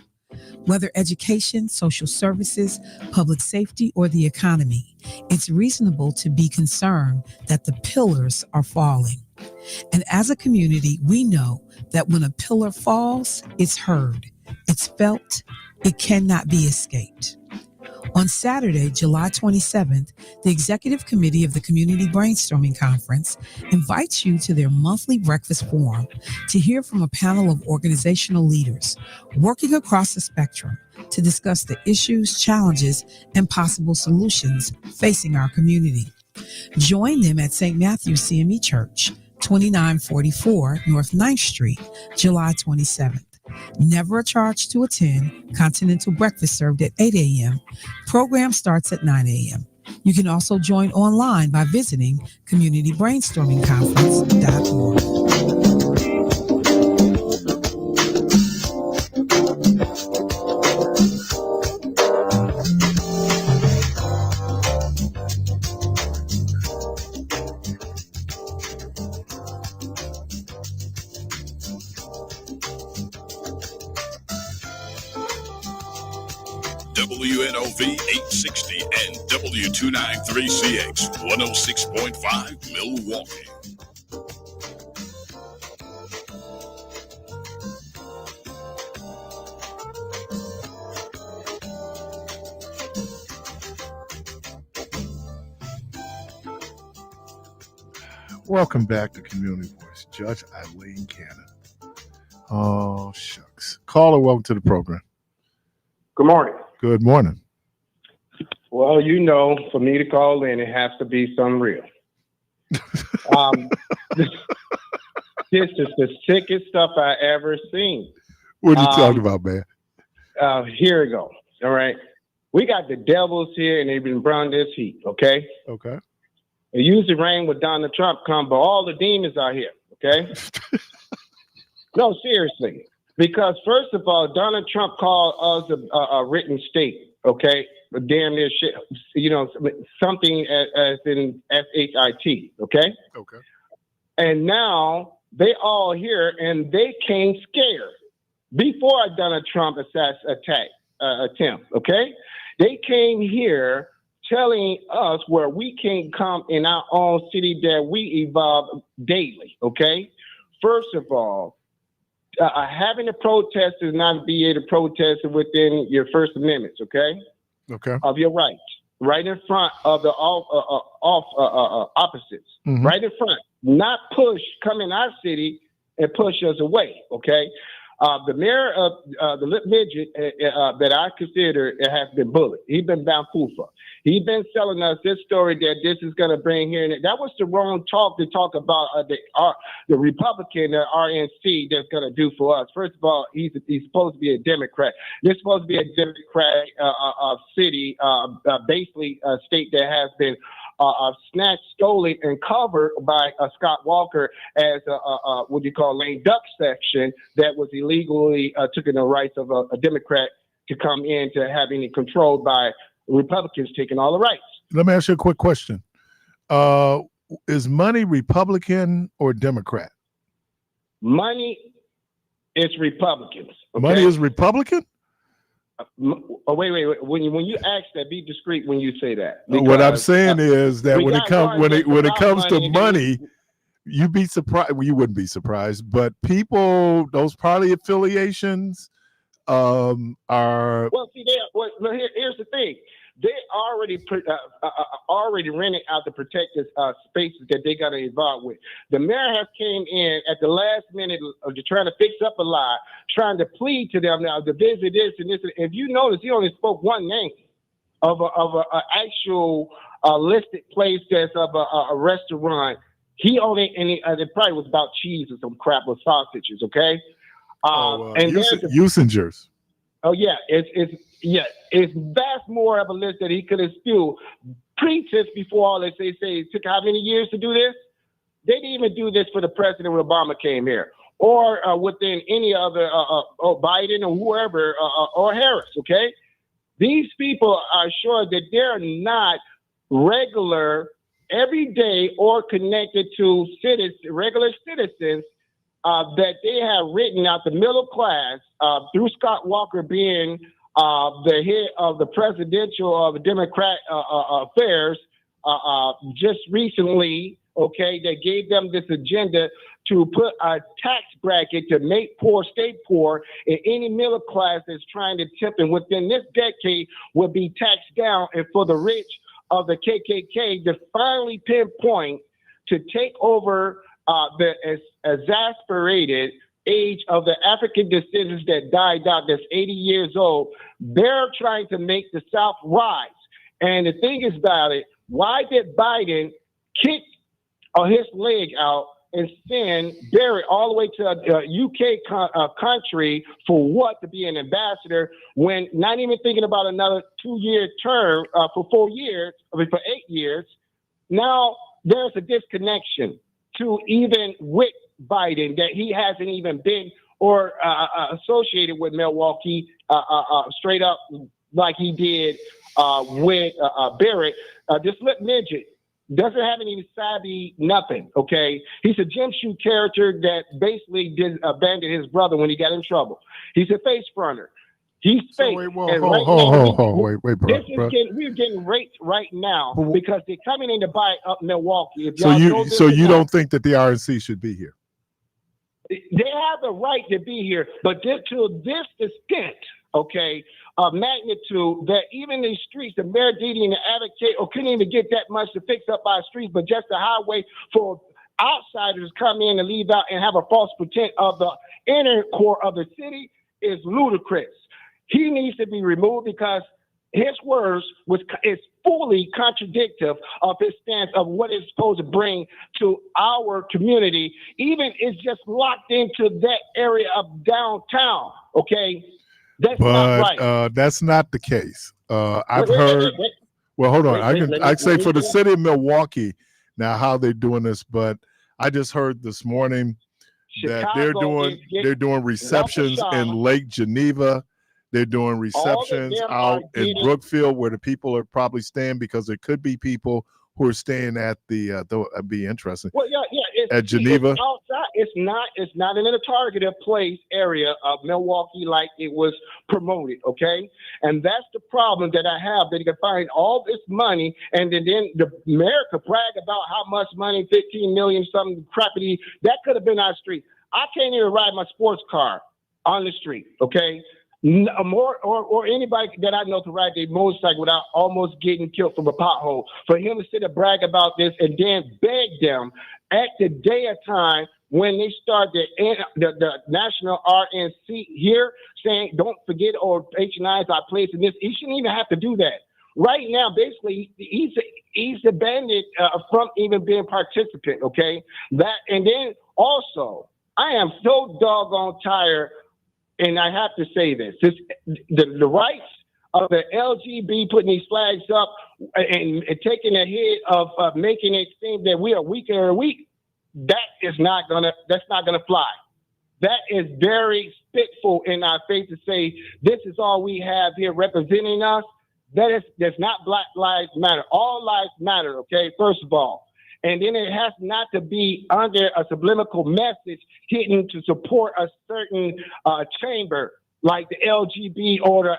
Whether education, social services, public safety, or the economy, it's reasonable to be concerned that the pillars are falling. And as a community, we know that when a pillar falls, it's heard, it's felt, it cannot be escaped. On Saturday, July 27th, the Executive Committee of the Community Brainstorming Conference invites you to their monthly breakfast forum to hear from a panel of organizational leaders working across the spectrum to discuss the issues, challenges, and possible solutions facing our community. Join them at St. Matthew's CME Church, 2944 North 9th Street, July 27th. Never a charge to attend. Continental breakfast served at 8 a.m. Program starts at 9 a.m. You can also join online by visiting communitybrainstormingconference.org. WNOV 860 and W293CX 106.5 Milwaukee. Welcome back to Community Voice. Judge Eileen Cannon. Oh, shucks. Caller, welcome to the program. Good morning. Good morning. Well, you know, for me to call in, it has to be something real. This is the sickest stuff I ever seen. What are you talking about, man? Here we go. All right. We got the devils here, and they've been brought this heat, okay? Okay. It usually rain with Donald Trump come, but all the demons are here, okay? No, seriously. Because first of all, Donald Trump called us a written state, okay? Damn near shit, you know, something as in SHIT, okay? Okay. And now they all here, and they came scared before Donald Trump attempt, okay? They came here telling us where we can come in our own city that we evolve daily, okay? First of all, having a protest is not be able to protest within your First Amendment, okay? Okay. Of your rights, right in front of the opposites, Mhm. right in front, not push, come in our city and push us away, okay? The mayor of the Lip Midget that I consider has been bullied. He's been bamboozled. He's been selling us this story that this is going to bring here. And that was the wrong talk to talk about the Republican RNC that's going to do for us. First of all, he's supposed to be a Democrat. This is supposed to be a Democratic city, basically a state that has been snatched, stolen, and covered by Scott Walker as what you call lame duck section that was illegally taking the rights of a Democrat to come in to have any control by Republicans taking all the rights. Let me ask you a quick question. Is money Republican or Democrat? Money is Republicans. Okay? Money is Republican? Oh, wait. When you ask that, be discreet when you say that. What I'm Because, saying is that we when it got comes when it arguments comes about to money, money, you'd be surprised. Well, you wouldn't be surprised, but people, those party affiliations, are well, see, here's the thing. They already rented out the protected spaces that they got to involve with. The mayor has came in at the last minute of trying to fix up a lie, trying to plead to them now to visit this and this. If you notice, he only spoke one name of a actual listed place that's of a restaurant. He only it probably was about cheese or some crap with sausages. Okay, and Usingers. Oh yeah, it's vast more of a list that he could have spewed. Pretense before all this, they say it took how many years to do this? They didn't even do this for the president when Obama came here, or within any other Biden or whoever or Harris. Okay, these people are sure that they're not regular, everyday, or connected to regular citizens. That they have written out the middle class through Scott Walker being the head of the presidential of the Democrat affairs just recently. Okay, they gave them this agenda to put a tax bracket to make poor stay poor, and any middle class that's trying to tip and within this decade will be taxed down, and for the rich of the KKK to finally pinpoint to take over the exasperated age of the African descendants that died out, that's 80 years old. They're trying to make the South rise. And the thing is about it, why did Biden kick his leg out and send Barrett all the way to a UK country for what, to be an ambassador, when not even thinking about another 2-year term for 4 years, for 8 years. Now there's a disconnection to even with Biden, that he hasn't even been or associated with Milwaukee straight up like he did with Barrett. This Lip Midget doesn't have any savvy, nothing, okay? He's a Jim Shoe character that basically abandoned his brother when he got in trouble. He's a face fronter. He's fake. Wait, bro. We're getting raped right now because they're coming in to buy up Milwaukee. If you don't think that the RNC should be here? They have the right to be here, but to this extent, okay, of magnitude that even these streets, the mayor didn't even advocate or couldn't even get that much to fix up our streets, but just a highway for outsiders to come in and leave out and have a false pretense of the inner core of the city is ludicrous. He needs to be removed because his words is fully contradictive of his stance of what it's supposed to bring to our community. Even it's just locked into that area of downtown. Okay, that's not right. That's not the case. I've heard. Well, hold on. I say for the city of Milwaukee now how they're doing this, but I just heard this morning that they're doing receptions in Lake Geneva. They're doing receptions out in Brookfield where the people are probably staying because there could be people who are staying at the. That'd be interesting. Well, yeah, at Geneva. It's outside. It's not in a targeted place area of Milwaukee like it was promoted. Okay, and that's the problem that I have. That you can find all this money, and then the mayor could brag about how much money, 15 million, something crappy that could have been our street. I can't even ride my sports car on the street. Okay. more or anybody that I know to ride their motorcycle without almost getting killed from a pothole. For him to sit and brag about this and then beg them at the day of time when they start the national RNC here saying, don't forget or patronize our place in this. He shouldn't even have to do that. Right now, basically, he's abandoned from even being participant, okay? That, and then also, I am so doggone tired, and I have to say this, the rights of the LGB putting these flags up and taking a hit of making it seem that we are weaker every week, that's not gonna fly. That is very spiteful in our face to say this is all we have here representing us. That's not Black Lives Matter. All lives matter, okay, first of all. And then it has not to be under a subliminal message hidden to support a certain chamber like the LGB or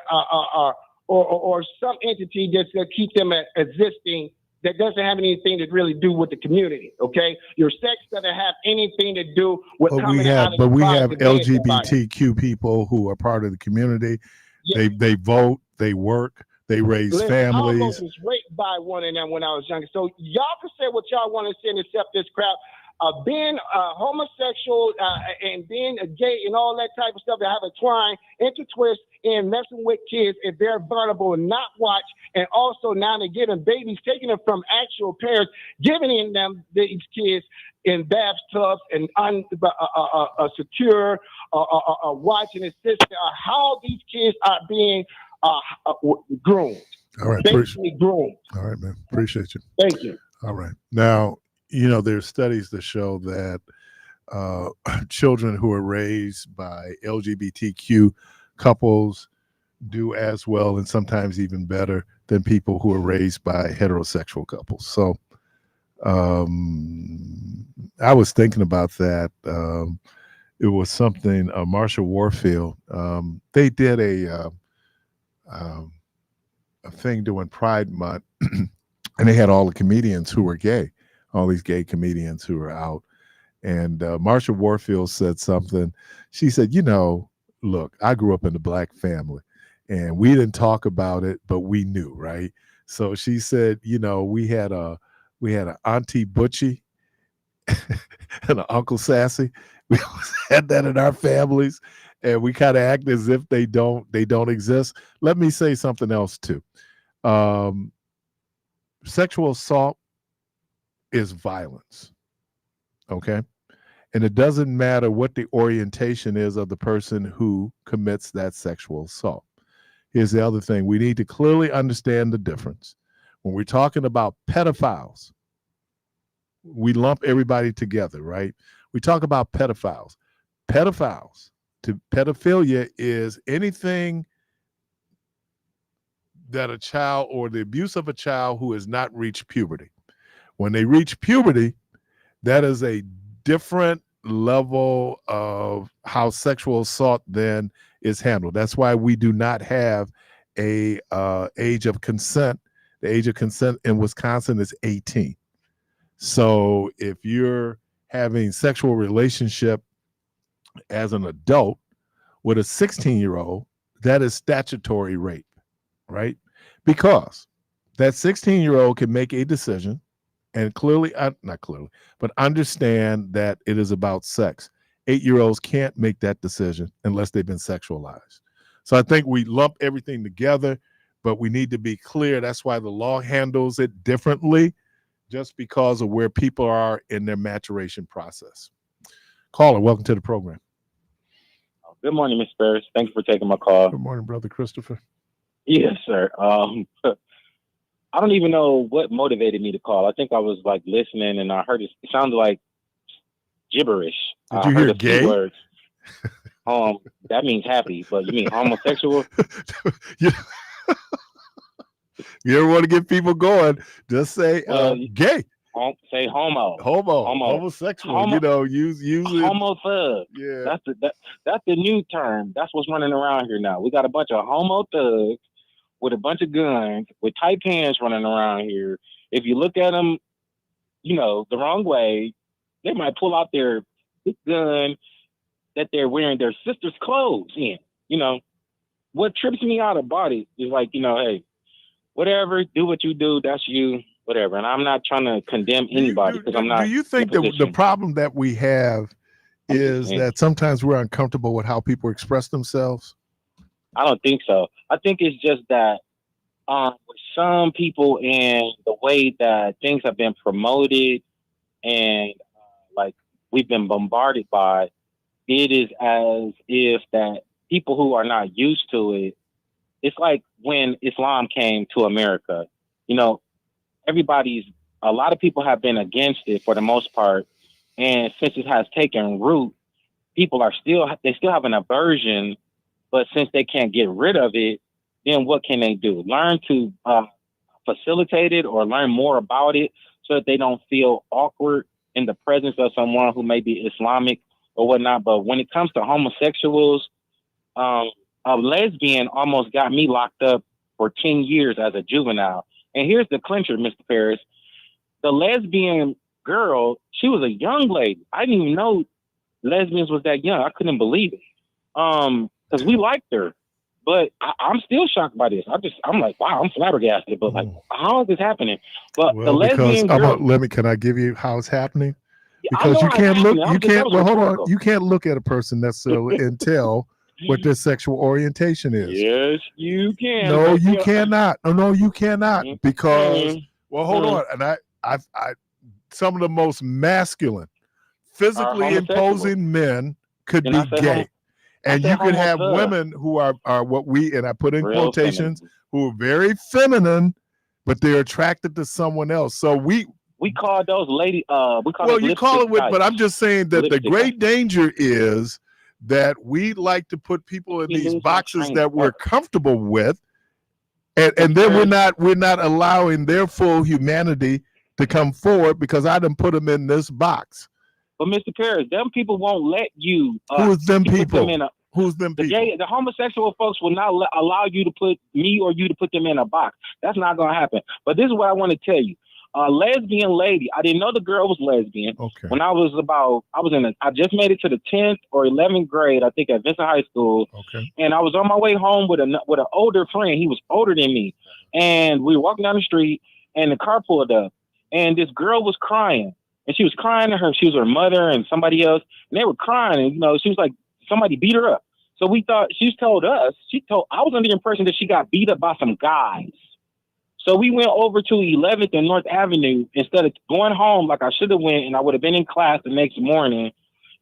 some entity that's going to keep them existing that doesn't have anything to really do with the community, okay? Your sex doesn't have anything to do with coming out of the we have closet and being somebody. LGBTQ people who are part of the community. Yeah. They vote, they work, they raise Listen, I families. almost was raped by one of them when I was younger. So y'all can say what y'all want to say and accept this crap. Being homosexual and being a gay and all that type of stuff that have a twine, intertwist in messing with kids if they're vulnerable and not watch. And also now they're giving babies, taking them from actual parents, giving them these kids in bathtubs and secure watching assistant. How these kids are being groomed. All right, basically groomed. All right, man. Appreciate you. Thank you. All right. Now, there's studies that show that children who are raised by LGBTQ couples do as well and sometimes even better than people who are raised by heterosexual couples. So I was thinking about that. It was something, Marsha Warfield, they did a thing during Pride Month, and they had all the comedians who were gay, all these gay comedians who were out. And Marsha Warfield said something. She said, look, I grew up in a Black family, and we didn't talk about it, but we knew, right? So she said, we had an Auntie Butchie and an Uncle Sassy. We had that in our families, and we kind of act as if they don't exist. Let me say something else too. Sexual assault is violence, okay? And it doesn't matter what the orientation is of the person who commits that sexual assault. Here's the other thing. We need to clearly understand the difference. When we're talking about pedophiles, we lump everybody together, right? We talk about pedophiles. Pedophilia is anything that a child or the abuse of a child who has not reached puberty. When they reach puberty, that is a different level of how sexual assault then is handled. That's why we do not have a age of consent. The age of consent in Wisconsin is 18. So if you're having sexual relationship as an adult with a 16-year-old, that is statutory rape, right? Because that 16-year-old can make a decision and not clearly, but understand that it is about sex. 8-year-olds can't make that decision unless they've been sexualized. So I think we lump everything together, but we need to be clear. That's why the law handles it differently, just because of where people are in their maturation process. Caller, welcome to the program. Good morning, Mr. Parris. Thank you for taking my call. Good morning, Brother Christopher. Yes, sir. I don't even know what motivated me to call. I think I was listening and I heard it sounded like gibberish. Did you hear gay? Words. That means happy, but you mean homosexual? You ever want to get people going, just say gay. Say homo. Homosexual. Use homo thug. Yeah. That's the new term. That's what's running around here now. We got a bunch of homo thugs with a bunch of guns, with tight pants running around here. If you look at them, the wrong way, they might pull out their big gun that they're wearing their sister's clothes in, what trips me out about it is like, hey, whatever, do what you do, that's you, whatever. And I'm not trying to condemn anybody because I'm not. Do you think that the problem that we have is that sometimes we're uncomfortable with how people express themselves? I don't think so. I think it's just that with some people and the way that things have been promoted and like we've been bombarded by, it is as if that people who are not used to it, it's like when Islam came to America, a lot of people have been against it for the most part. And since it has taken root, people still have an aversion, but since they can't get rid of it, then what can they do? Learn to facilitate it or learn more about it so that they don't feel awkward in the presence of someone who may be Islamic or whatnot. But when it comes to homosexuals, a lesbian almost got me locked up for 10 years as a juvenile. And here's the clincher, Mr. Parris. The lesbian girl, she was a young lady. I didn't even know lesbians was that young. I couldn't believe it. Because we liked her. But I'm still shocked by this. I'm like, wow, I'm flabbergasted. But like, how is this happening? But the lesbian girl, can I give you how it's happening? Because you can't look, you can't look at a person necessarily and tell what their sexual orientation is. Yes, you can. No, you cannot. No, you cannot. Because hold on. And I some of the most masculine, physically imposing men could be gay. And you can have women who are what and I put in real quotations, feminine. Who are very feminine, but they're attracted to someone else. So we call those lady. You call it with, but I'm just saying that the great danger is that we like to put people in these boxes that we're comfortable with, and then we're not allowing their full humanity to come forward because I done put them in this box. But Mr. Parris, them people won't let you. Who's them people? Who's them people? The homosexual folks will not allow you to put me or you to put them in a box. That's not going to happen. But this is what I want to tell you. A lesbian lady, I didn't know the girl was lesbian. Okay. When I just made it to the 10th or 11th grade, I think at Vincent High School. Okay. And I was on my way home with an older friend. He was older than me. And we were walking down the street and the car pulled up and this girl was crying. And she was crying to she was her mother and somebody else. And they were crying. And, she was like, somebody beat her up. So we thought, I was under the impression that she got beat up by some guys. So we went over to 11th and North Avenue instead of going home like I should have went and I would have been in class the next morning.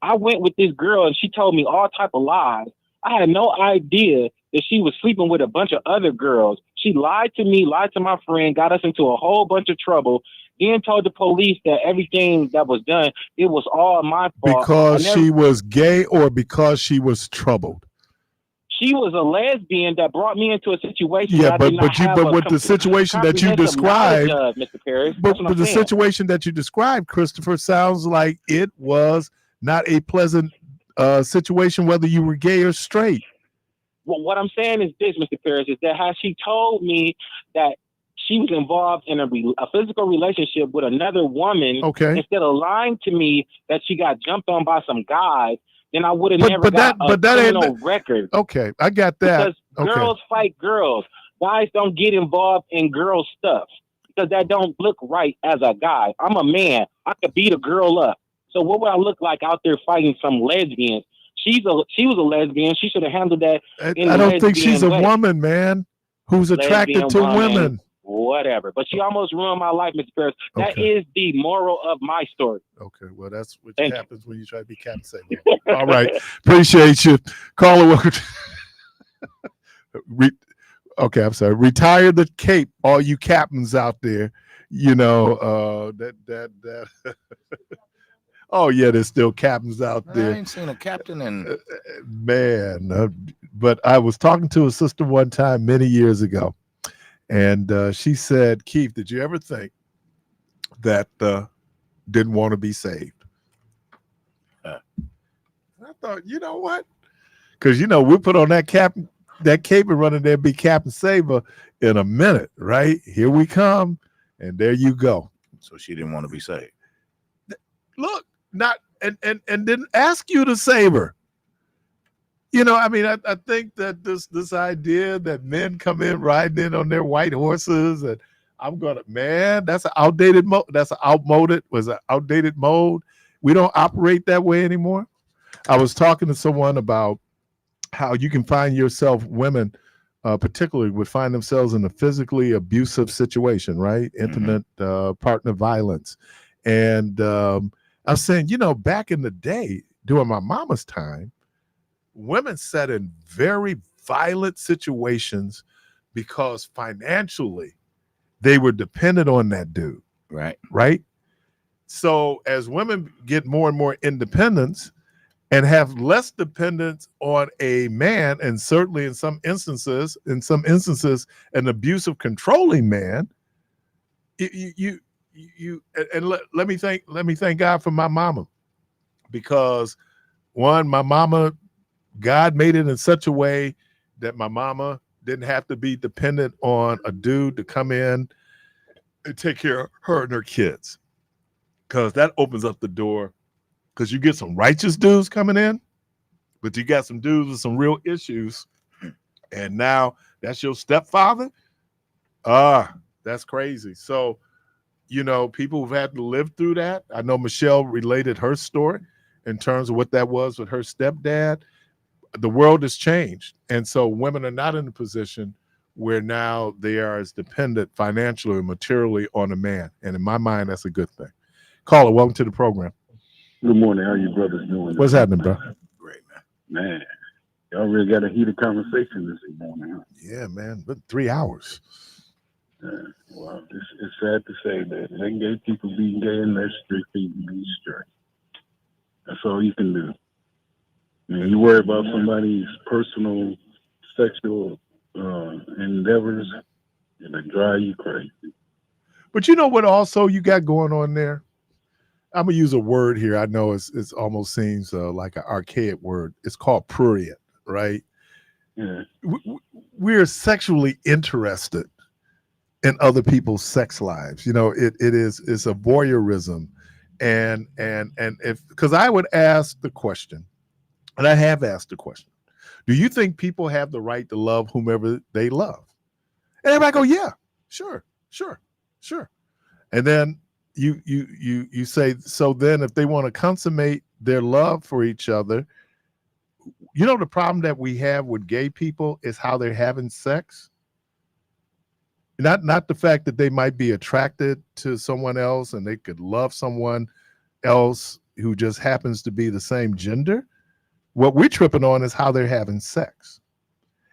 I went with this girl and she told me all type of lies. I had no idea that she was sleeping with a bunch of other girls. She lied to me, lied to my friend, got us into a whole bunch of trouble. Then told the police that everything that was done, it was all my fault. Because she was gay or because she was troubled? She was a lesbian that brought me into a situation. Yeah, but with the situation that you described, Mr. Parris, but the situation that you described, Christopher, sounds like it was not a pleasant situation, whether you were gay or straight. Well, what I'm saying is this, Mr. Parris, is that how she told me that she was involved in a physical relationship with another woman. Okay. Instead of lying to me that she got jumped on by some guys, then I would have never got a criminal record. Okay, I got that. Because girls fight girls. Guys don't get involved in girl stuff because that don't look right as a guy. I'm a man. I could beat a girl up. So what would I look like out there fighting some lesbians? She was a lesbian. She should have handled that. I don't think she's a woman, man, who's attracted to women. Whatever. But she almost ruined my life, Mr. Parris. That is the moral of my story. Okay. Well, that's what happens when you try to be Captain Saber. All right. Appreciate you. Caller, welcome. Okay, I'm sorry. Retire the cape, all you captains out there. Oh yeah, there's still captains out there. I ain't seen a captain in but I was talking to a sister one time many years ago. And she said, Keith, did you ever think that didn't want to be saved? I thought, you know what? Because, we put on that cape and run in there and be Captain Saber in a minute, right? Here we come. And there you go. So she didn't want to be saved. Look, and didn't ask you to save her. You know, I mean, I think that this idea that men come in riding in on their white horses and that's an outdated mode. That's an outdated mode. We don't operate that way anymore. I was talking to someone about how you can find yourself, women particularly would find themselves in a physically abusive situation, right? Intimate partner violence. And I was saying, back in the day, during my mama's time, women sat in very violent situations because financially they were dependent on that dude. Right. So as women get more and more independence and have less dependence on a man, and certainly in some instances, an abusive, controlling man, let me thank God for my mama, because one, my mama, God made it in such a way that my mama didn't have to be dependent on a dude to come in and take care of her and her kids, because that opens up the door. Because you get some righteous dudes coming in, but you got some dudes with some real issues, and now that's your stepfather. That's crazy. So, people who've had to live through that. I know Michelle related her story in terms of what that was with her stepdad. The world has changed, and so women are not in a position where now they are as dependent financially and materially on a man. And in my mind, that's a good thing. Caller, welcome to the program. Good morning. How you brothers doing? What's happening, bro? Great, man. Y'all really got a heated conversation this morning, huh? Yeah, man. But 3 hours. Well, it's sad to say that letting gay people be gay and let straight people be straight. That's all you can do. You worry about somebody's personal sexual endeavors, it'll drive you crazy. But you know what also you got going on there? I'm going to use a word here. I know it's almost seems like an archaic word. It's called prurient, right? Yeah. We're sexually interested in other people's sex lives. It's a voyeurism. And because I would ask the question, and I have asked the question, do you think people have the right to love whomever they love? And everybody go, yeah, sure. And then you say, so then if they want to consummate their love for each other, the problem that we have with gay people is how they're having sex. Not the fact that they might be attracted to someone else and they could love someone else who just happens to be the same gender. What we're tripping on is how they're having sex.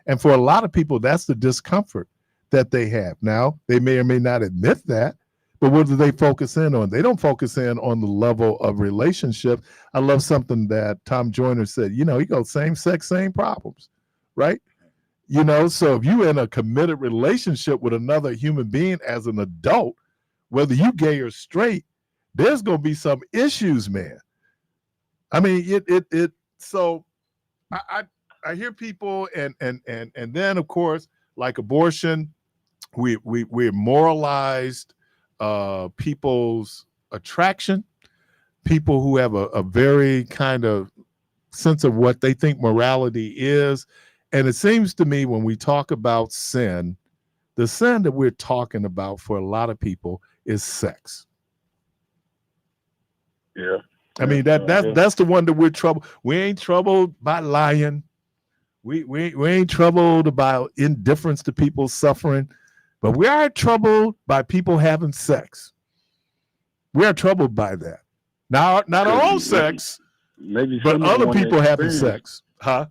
And for a lot of people, that's the discomfort that they have. Now, they may or may not admit that, but what do they focus in on? They don't focus in on the level of relationship. I love something that Tom Joyner said, he goes, same sex, same problems, right? So if you're in a committed relationship with another human being as an adult, whether you gay or straight, there's going to be some issues, man. I mean, so I hear people and then of course, like abortion, we're moralized people's attraction, people who have a very kind of sense of what they think morality is. And it seems to me when we talk about sin, the sin that we're talking about for a lot of people is sex. Yeah. I mean, that's the one that we're troubled. We ain't troubled by lying. We ain't troubled about indifference to people suffering, but we are troubled by people having sex. We are troubled by that. Now, not our own sex, but other people having sex. Huh?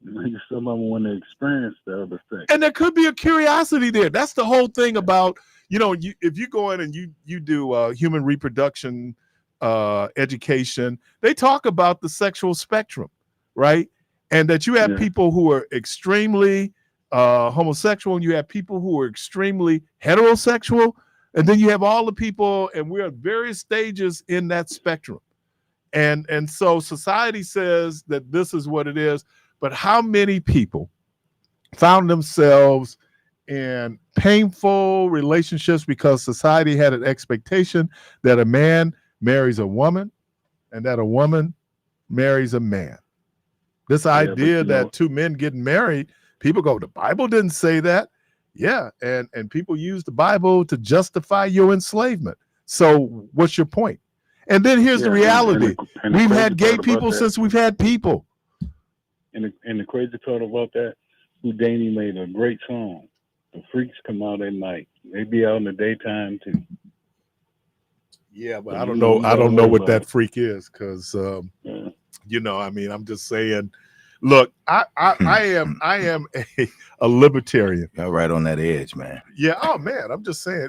Maybe some of them want to experience the other sex. And there could be a curiosity there. That's the whole thing about, if you go in and you do human reproduction education, they talk about the sexual spectrum, right? And that you have people who are extremely homosexual, and you have people who are extremely heterosexual, and then you have all the people, and we're at various stages in that spectrum. And so society says that this is what it is, but how many people found themselves in painful relationships because society had an expectation that a man marries a woman and that a woman marries a man? This idea you know- that two men getting married, people go, the Bible didn't say that. Yeah, and people use the Bible to justify your enslavement. So what's your point? And then here's the Yeah, reality. and the We've crazy had gay part about people that- since we've had people. And the crazy part about that, Houdini made a great song. The freaks come out at night. They be out in the daytime too. Yeah, but So I don't you know. don't I gotta don't know worry what about that it. freak is because, I mean, I'm just saying. Look, I am a libertarian. Y'all right on that edge, man. Yeah. Oh man, I'm just saying.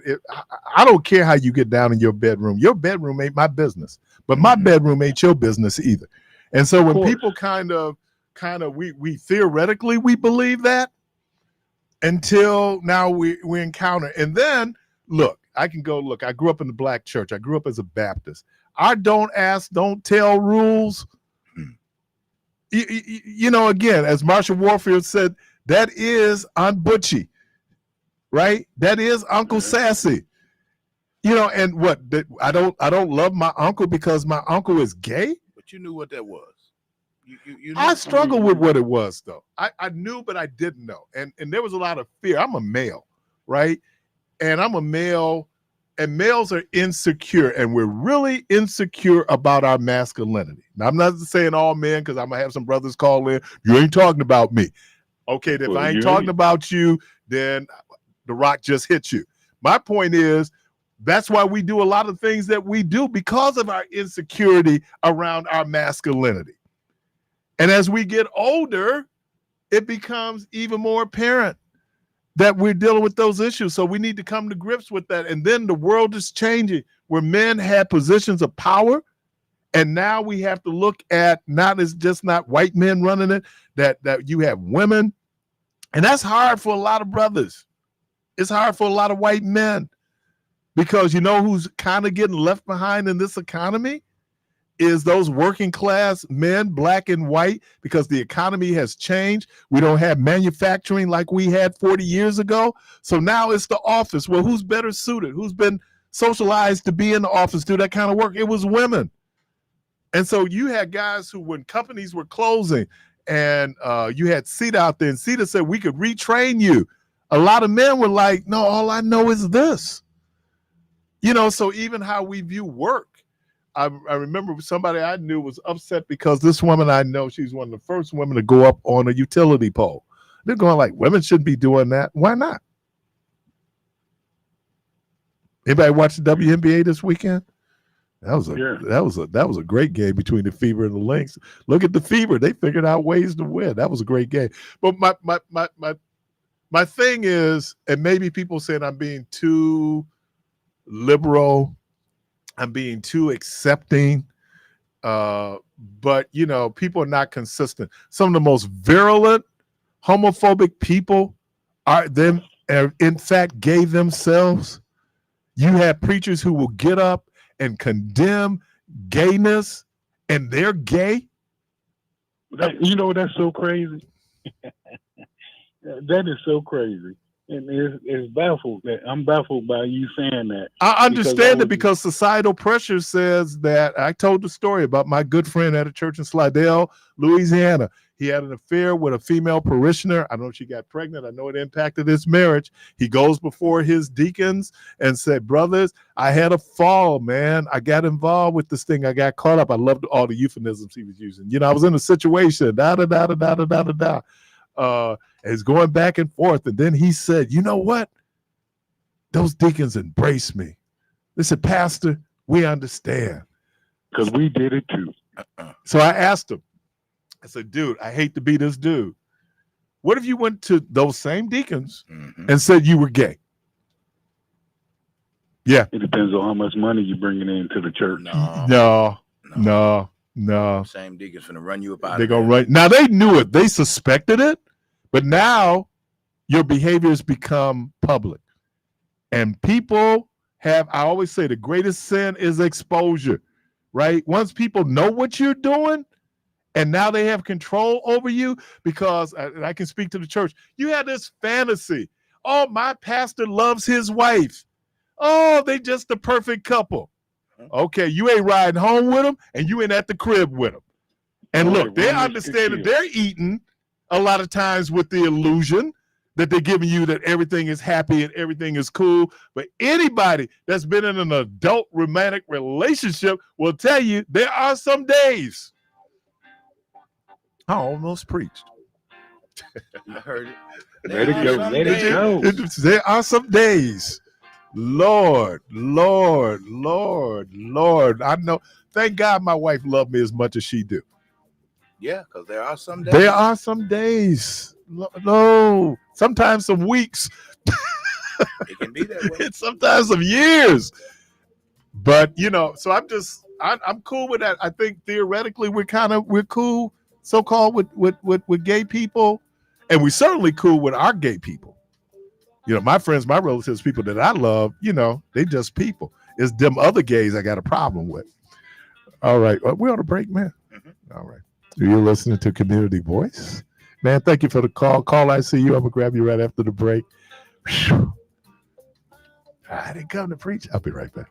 I don't care how you get down in your bedroom. Your bedroom ain't my business, but my bedroom ain't your business either. And so when people kind of we theoretically we believe that until now we encounter, and then look, I can go look. I grew up in the black church. I grew up as a Baptist. Our don't ask, don't tell rules. You know, again, as Marshall Warfield said, that is Aunt Butchie, right? That is Uncle Sassy. You know, and what? I don't love my uncle because my uncle is gay. But you knew what that was. You I struggle with what it was, though. I knew, but I didn't know, and there was a lot of fear. I'm a male, right? And I'm a male, and males are insecure, and we're really insecure about our masculinity. Now, I'm not saying all men, because I'm gonna have some brothers call in. You ain't talking about me. Okay, if I ain't talking about you, then the rock just hit you. My point is, that's why we do a lot of things that we do because of our insecurity around our masculinity. And as we get older, it becomes even more apparent that we're dealing with those issues. So we need to come to grips with that. And then the world is changing where men had positions of power. And now we have to look at not white men running it, that you have women. And that's hard for a lot of brothers. It's hard for a lot of white men because you know who's kind of getting left behind in this economy is those working class men, black and white, because the economy has changed. We don't have manufacturing like we had 40 years ago. So now it's the office. Well, who's better suited? Who's been socialized to be in the office, do that kind of work? It was women. And so you had guys who, when companies were closing and you had CETA out there, and CETA said, we could retrain you. A lot of men were like, no, all I know is this. You know, so even how we view work. I remember somebody I knew was upset because this woman I know, she's one of the first women to go up on a utility pole. They're going like, women shouldn't be doing that. Why not? Anybody watch the WNBA this weekend? That was a great game between the Fever and the Lynx. Look at the Fever; they figured out ways to win. That was a great game. But my thing is, and maybe people saying I'm being too liberal, I'm being too accepting, but you know, people are not consistent. Some of the most virulent homophobic people are in fact gay themselves. You have preachers who will get up and condemn gayness, and they're gay. You know, that's so crazy. That is so crazy. And it's baffled that I'm baffled by you saying that. I understand it because societal pressure says that. I told the story about my good friend at a church in Slidell, Louisiana. He had an affair with a female parishioner. I know she got pregnant. I know it impacted his marriage. He goes before his deacons and said, brothers, I had a fall, man. I got involved with this thing. I got caught up. I loved all the euphemisms he was using. You know, I was in a situation, it's going back and forth. And then he said, you know what? Those deacons embraced me. They said, Pastor, we understand. Because we did it too. So I asked him, I said, dude, I hate to be this dude. What if you went to those same deacons and said you were gay? Yeah. It depends on how much money you're bringing into the church. No. Same deacon's finna run you up out They're of going there. to run. Now, they knew it. They suspected it. But now your behavior has become public. And people have, I always say, the greatest sin is exposure, right? Once people know what you're doing, and now they have control over you, because I can speak to the church. You had this fantasy. Oh, my pastor loves his wife. Oh, they just the perfect couple. Okay, you ain't riding home with them, and you ain't at the crib with them. And All look, right, they Run This understand that Kill. they're eating a lot of times with the illusion that they're giving you that everything is happy and everything is cool. But anybody that's been in an adult romantic relationship will tell you there are some days. I almost preached. I heard it. Let it go. Let it go. There are some days. Lord, Lord, Lord, Lord. I know. Thank God my wife loved me as much as she do. Yeah, because there are some days. There are some days. No, sometimes some weeks. It can be that way. It's sometimes some years. But so I'm cool with that. I think theoretically we're cool, so-called with gay people, and we're certainly cool with our gay people. My friends, my relatives, people that I love, they just people. It's them other gays I got a problem with. All right. We're on a break, man. Mm-hmm. All right. You're listening to Community Voice. Man, thank you for the call. I see you. I'm going to grab you right after the break. Whew. I didn't come to preach. I'll be right back.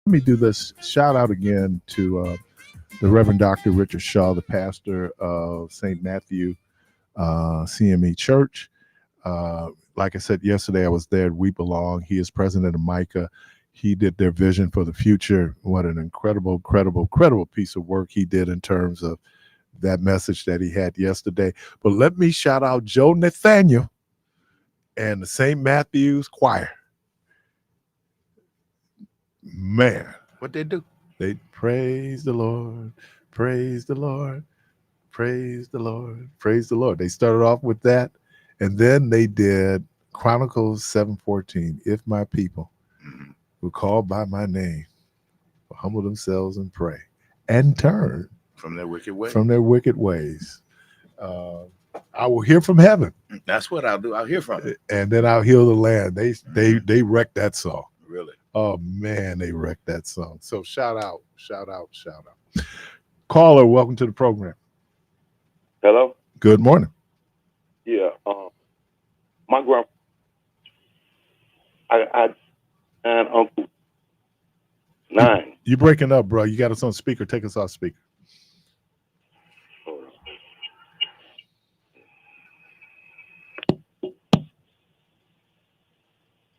me do this. Shout out again to the Reverend Dr. Richard Shaw, the pastor of St. Matthew CME Church. Like I said yesterday, I was there at We Belong. He is president of Micah. He did their vision for the future. What an incredible piece of work he did in terms of that message that he had yesterday. But let me shout out Joe Nathaniel and the St. Matthew's Choir. Man. What they do? They praise the Lord, praise the Lord, praise the Lord, praise the Lord. They started off with that, and then they did Chronicles 7:14. If my people who call by my name will humble themselves and pray and turn From their wicked ways. from their wicked ways, I will hear from heaven, That's what I'll do. I'll hear from it. and then I'll heal the land. They wrecked that song. Really? Oh man, they wrecked that song. So shout out. Caller, welcome to the program. Hello? Good morning. Yeah. My grand, I and Uncle 9. You breaking up, bro. You got us on speaker. Take us off speaker.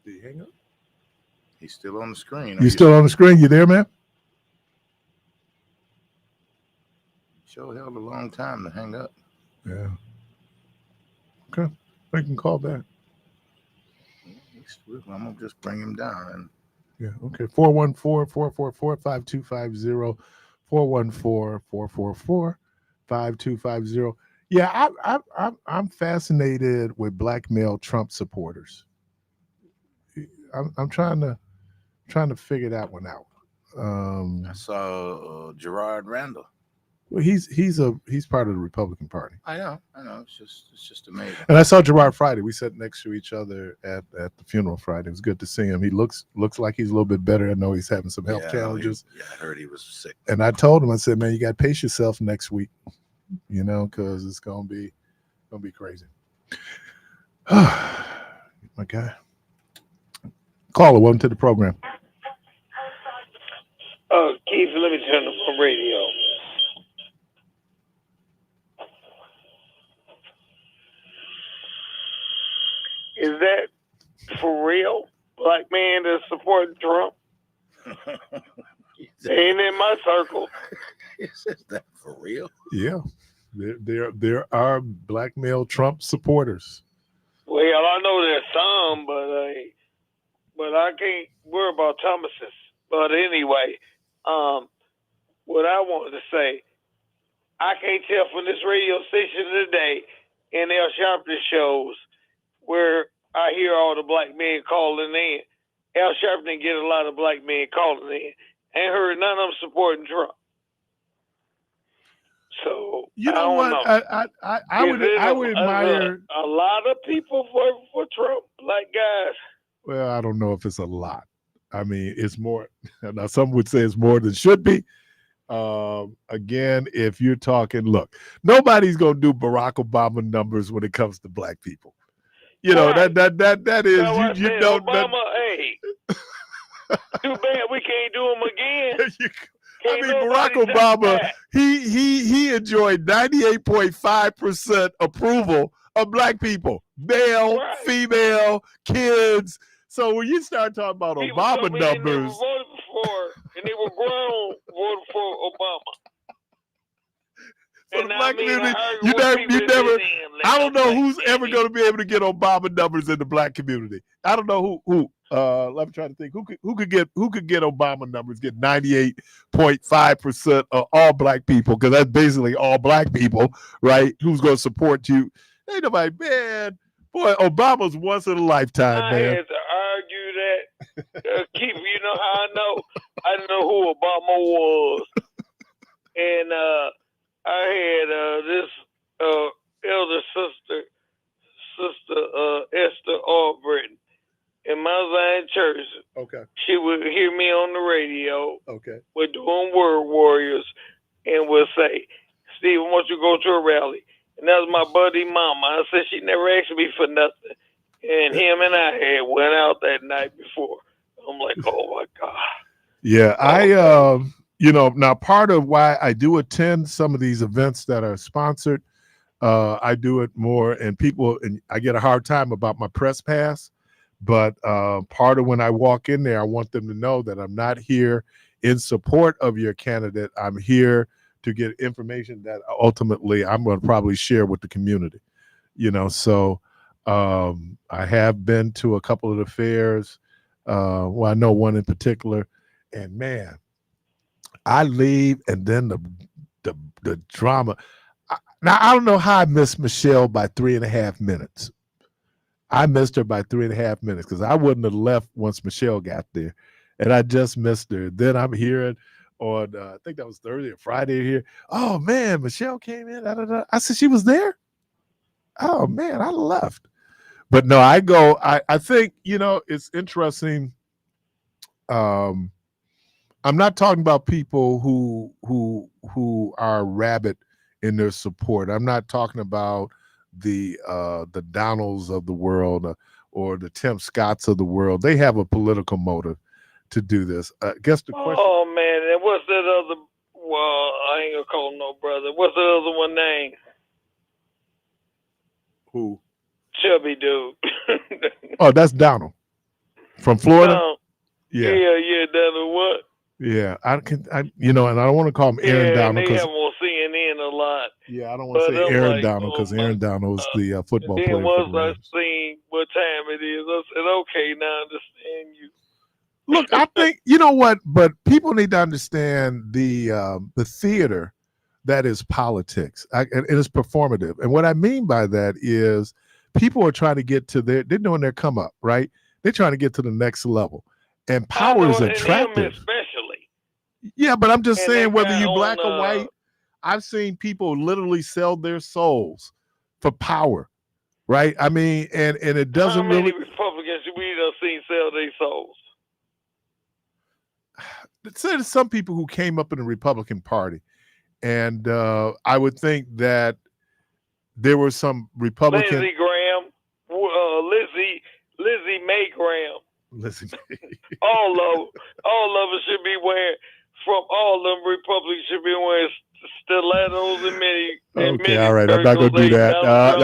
Did he hang up? He's still on the screen. You still on the screen? You there, man? Sure held a long time to hang up. Yeah. Okay. I can call back. I'm gonna just bring him down. Yeah. Okay. 414-444-5250. 414-444-5250. Yeah, I'm fascinated with black male Trump supporters. I'm trying to figure that one out. I saw Gerard Randall. Well, he's part of the Republican Party. I know. It's just amazing. And I saw Gerard Friday. We sat next to each other at the funeral Friday. It was good to see him. He looks like he's a little bit better. I know he's having some health challenges. I heard he was sick. And I told him, I said, man, you got to pace yourself next week, because it's gonna be crazy. My guy. Caller, welcome to the program. Keith, let me turn up the radio. Is that for real? Black man that's supporting Trump? Ain't in my circle. Is that for real? Yeah, there are black male Trump supporters. Well, I know there's some, but I can't worry about Thomas's. But anyway, what I wanted to say, I can't tell from this radio station today and El Sharpton shows where I hear all the black men calling in. Al Sharpton get a lot of black men calling in. Ain't heard none of them supporting Trump. So You know what? I would admire a lot of people for Trump, black guys. Well, I don't know if it's a lot. I mean, it's more. Now, some would say it's more than should be. Again, if you're talking, look, nobody's gonna do Barack Obama numbers when it comes to black people. You know, Right. that is So you don't. Obama, hey, too bad we can't do him again. I mean, Barack Obama, he enjoyed 98.5% approval of black people, male, female, kids. So when you start talking about Obama They never numbers, voted for, and they were grown voted for Obama. for the black community, you never. I don't know who's ever going to be able to get Obama numbers in the black community. I don't know who. Let me try to think. Who could get Obama numbers? Get 98.5% of all black people, because that's basically all black people, right? Who's going to support you? Ain't nobody, man. Boy, Obama's once in a lifetime, I man. had to argue that. Keith, you know how I know? I didn't know who Obama was. And I had this elder sister Esther Albritton in Mount Zion Church. Okay. She would hear me on the radio. Okay. We're doing Word Warriors and would say, Steve, I want you to go to a rally. And that was my buddy mama. I said she never asked me for nothing. And him and I had went out that night before. I'm like, oh my God. Yeah, now part of why I do attend some of these events that are sponsored, I do it more, and I get a hard time about my press pass, but part of when I walk in there, I want them to know that I'm not here in support of your candidate. I'm here to get information that ultimately I'm going to probably share with the community. So I have been to a couple of the fairs. Well, I know one in particular, and man, I leave, and then the drama. Now I don't know how I missed Michelle by 3.5 minutes. I missed her by 3.5 minutes because I wouldn't have left once Michelle got there, and I just missed her. Then I'm hearing on I think that was Thursday or Friday here. Oh man, Michelle came in. Da, da, da. I said she was there. Oh man, I left. But no, I go. I think it's interesting. I'm not talking about people who are rabid in their support. I'm not talking about the Donalds of the world or the Tim Scotts of the world. They have a political motive to do this. I guess the question. Oh man, and what's that other? Well, I ain't gonna call him no brother. What's the other one name? Who? Chubby dude. Oh, that's Donald from Florida. Yeah, Donald what? Yeah, and I don't want to call him Aaron Yeah, and Donald they because have him on CNN a lot. I don't want to say Aaron Donald because Aaron Donald is the football And player. then once I seen what time it is, I said, okay, now I understand you. Look, I think you know what, but people need to understand the theater that is politics, and it is performative. And what I mean by that is people are trying to get to they're doing their come up, right? They're trying to get to the next level, and power is attractive. And him especially. Yeah, but I'm just And saying that whether guy you black on, or white, I've seen people literally sell their souls for power, right? I mean, and it doesn't how many really. Republicans we done seen sell their souls? There's some people who came up in the Republican Party, and I would think that there were some Republican. Lindsey Graham, Lizzie Mae Graham. Listen, all of us should be wearing. From all them Republicans should be wearing stilettos and mini. Okay, all right. I'm not gonna do that. No.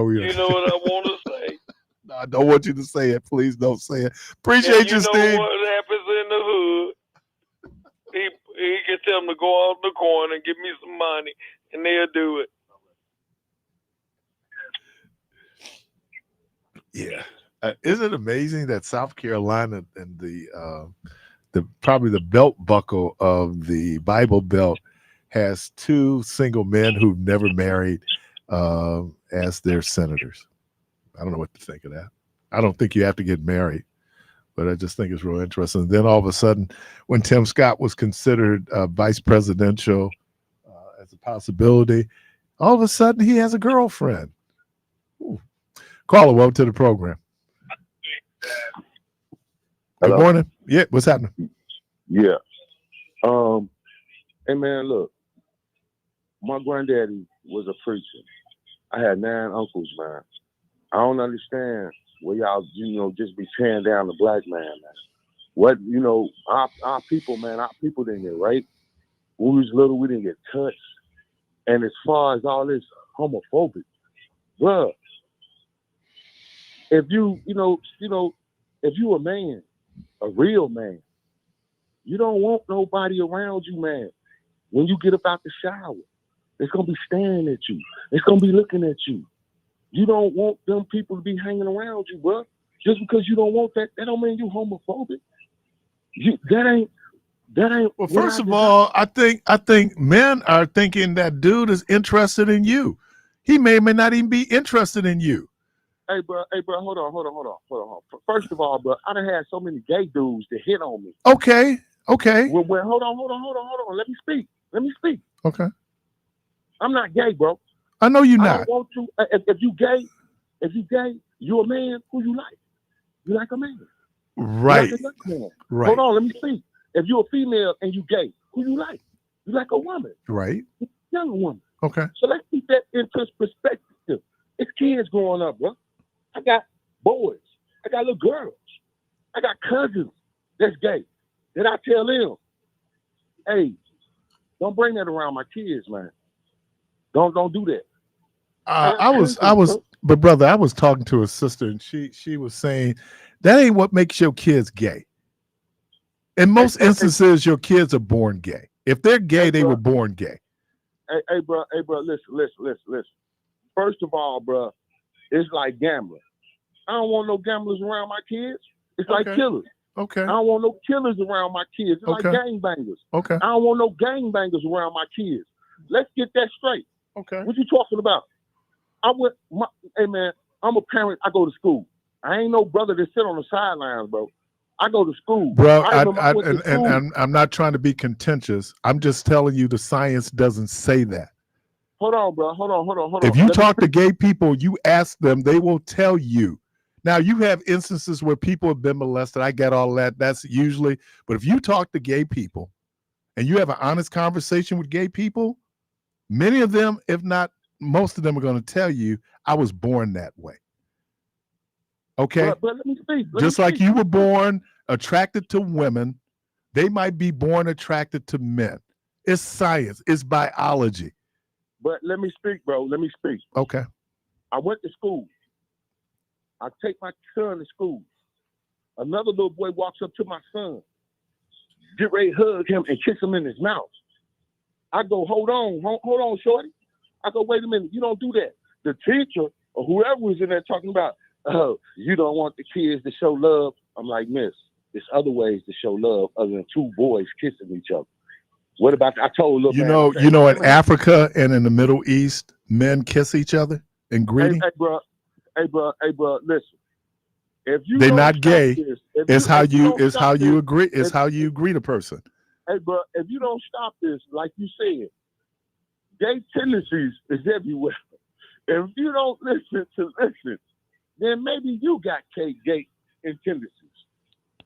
You know what I want to say. No, I don't want you to say it. Please don't say it. Appreciate you, Steve. You know what happens in the hood? He can tell them to go out in the corner and give me some money, and they'll do it. Yeah. Isn't it amazing that South Carolina and the probably the belt buckle of the Bible Belt has 2 single men who've never married as their senators? I don't know what to think of that. I don't think you have to get married, but I just think it's real interesting. And then all of a sudden, when Tim Scott was considered vice presidential as a possibility, all of a sudden he has a girlfriend. Ooh. Caller, welcome to the program. Hello? Good morning. Yeah, what's happening? Yeah. Hey man, look. My granddaddy was a preacher. I had 9 uncles, man. I don't understand where y'all, just be tearing down the black man, man. What, our people, man, our people didn't get raped. When we was little, we didn't get touched. And as far as all this homophobic, bruh, if you a man, a real man, you don't want nobody around you, man. When you get up out the shower, it's going to be staring at you. It's going to be looking at you. You don't want them people to be hanging around you, bro. Just because you don't want that don't mean you homophobic. That ain't. Well, first of all, I think men are thinking that dude is interested in you. He may not even be interested in you. Hey, bro, hold on. First of all, bro, I done had so many gay dudes that hit on me. Okay. Well, hold on. Let me speak. Okay. I'm not gay, bro. I know you're not. I don't want to. If you gay, you a man who you like. You like a man. Right. You like a man. Right. Hold on, let me speak. If you're a female and you gay, who you like? You like a woman. Right. Young woman. Okay. So let's keep that into perspective. It's kids growing up, bro. I got boys. I got little girls. I got cousins that's gay. Then I tell them, hey, don't bring that around my kids, man. Don't do that. But brother, I was talking to a sister, and she was saying that ain't what makes your kids gay. In most instances, your kids are born gay. If they're gay, they were born gay. Hey, bro, listen. First of all, bro, it's like gambling. I don't want no gamblers around my kids. It's like killers. Okay. I don't want no killers around my kids. It's like gangbangers. Okay. I don't want no gangbangers around my kids. Let's get that straight. Okay. What you talking about? Hey man, I'm a parent. I go to school. I ain't no brother that sit on the sidelines, bro. I go to school, Bro. And I'm not trying to be contentious. I'm just telling you the science doesn't say that. Hold on, bro. Hold on. If you talk to gay people, you ask them, they will tell you. Now, you have instances where people have been molested. I get all that. That's usually, but if you talk to gay people and you have an honest conversation with gay people, many of them, if not most of them, are going to tell you, I was born that way. Okay? But let me speak. Just like you were born attracted to women, they might be born attracted to men. It's science. It's biology. But let me speak, bro. Let me speak. Okay. I went to school. I take my son to school. Another little boy walks up to my son, get ready to hug him and kiss him in his mouth. I go, hold on, shorty. I go, wait a minute, you don't do that. The teacher or whoever was in there talking about, oh, you don't want the kids to show love. I'm like, miss, there's other ways to show love other than two boys kissing each other. What about I told little man, you know, in Africa and in the Middle East, men kiss each other in greeting. Hey, bro, listen. If you they're don't not stop gay, this, it's how you agree. It's how you greet a person. Hey, bro, if you don't stop this, like you said, gay tendencies is everywhere. If you don't listen, then maybe you got gay tendencies.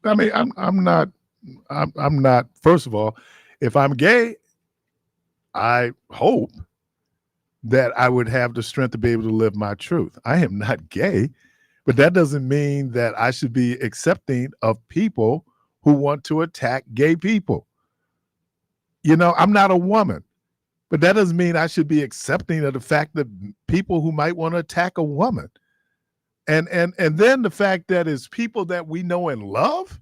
I mean, I'm not. First of all, if I'm gay, I hope that I would have the strength to be able to live my truth. I am not gay, but that doesn't mean that I should be accepting of people who want to attack gay people. You know, I'm not a woman, but that doesn't mean I should be accepting of the fact that people who might want to attack a woman. And then the fact that it's people that we know and love.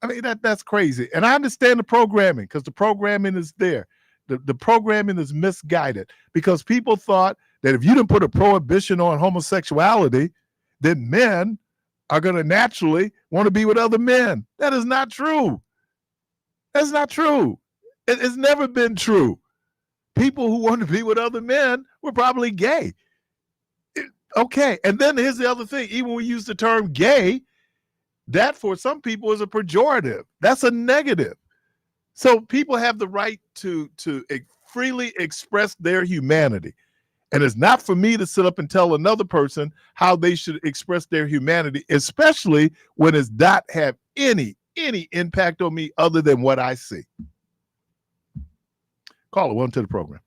I mean, that's crazy. And I understand the programming because the programming is there. The programming is misguided because people thought that if you didn't put a prohibition on homosexuality, then men are going to naturally want to be with other men. That is not true. That's not true. It's never been true. People who want to be with other men were probably gay. Okay. And then here's the other thing. Even when we use the term gay, that for some people is a pejorative. That's a negative. So people have the right to freely express their humanity. And it's not for me to sit up and tell another person how they should express their humanity, especially when it does not have any impact on me other than what I see. Caller, welcome to the program.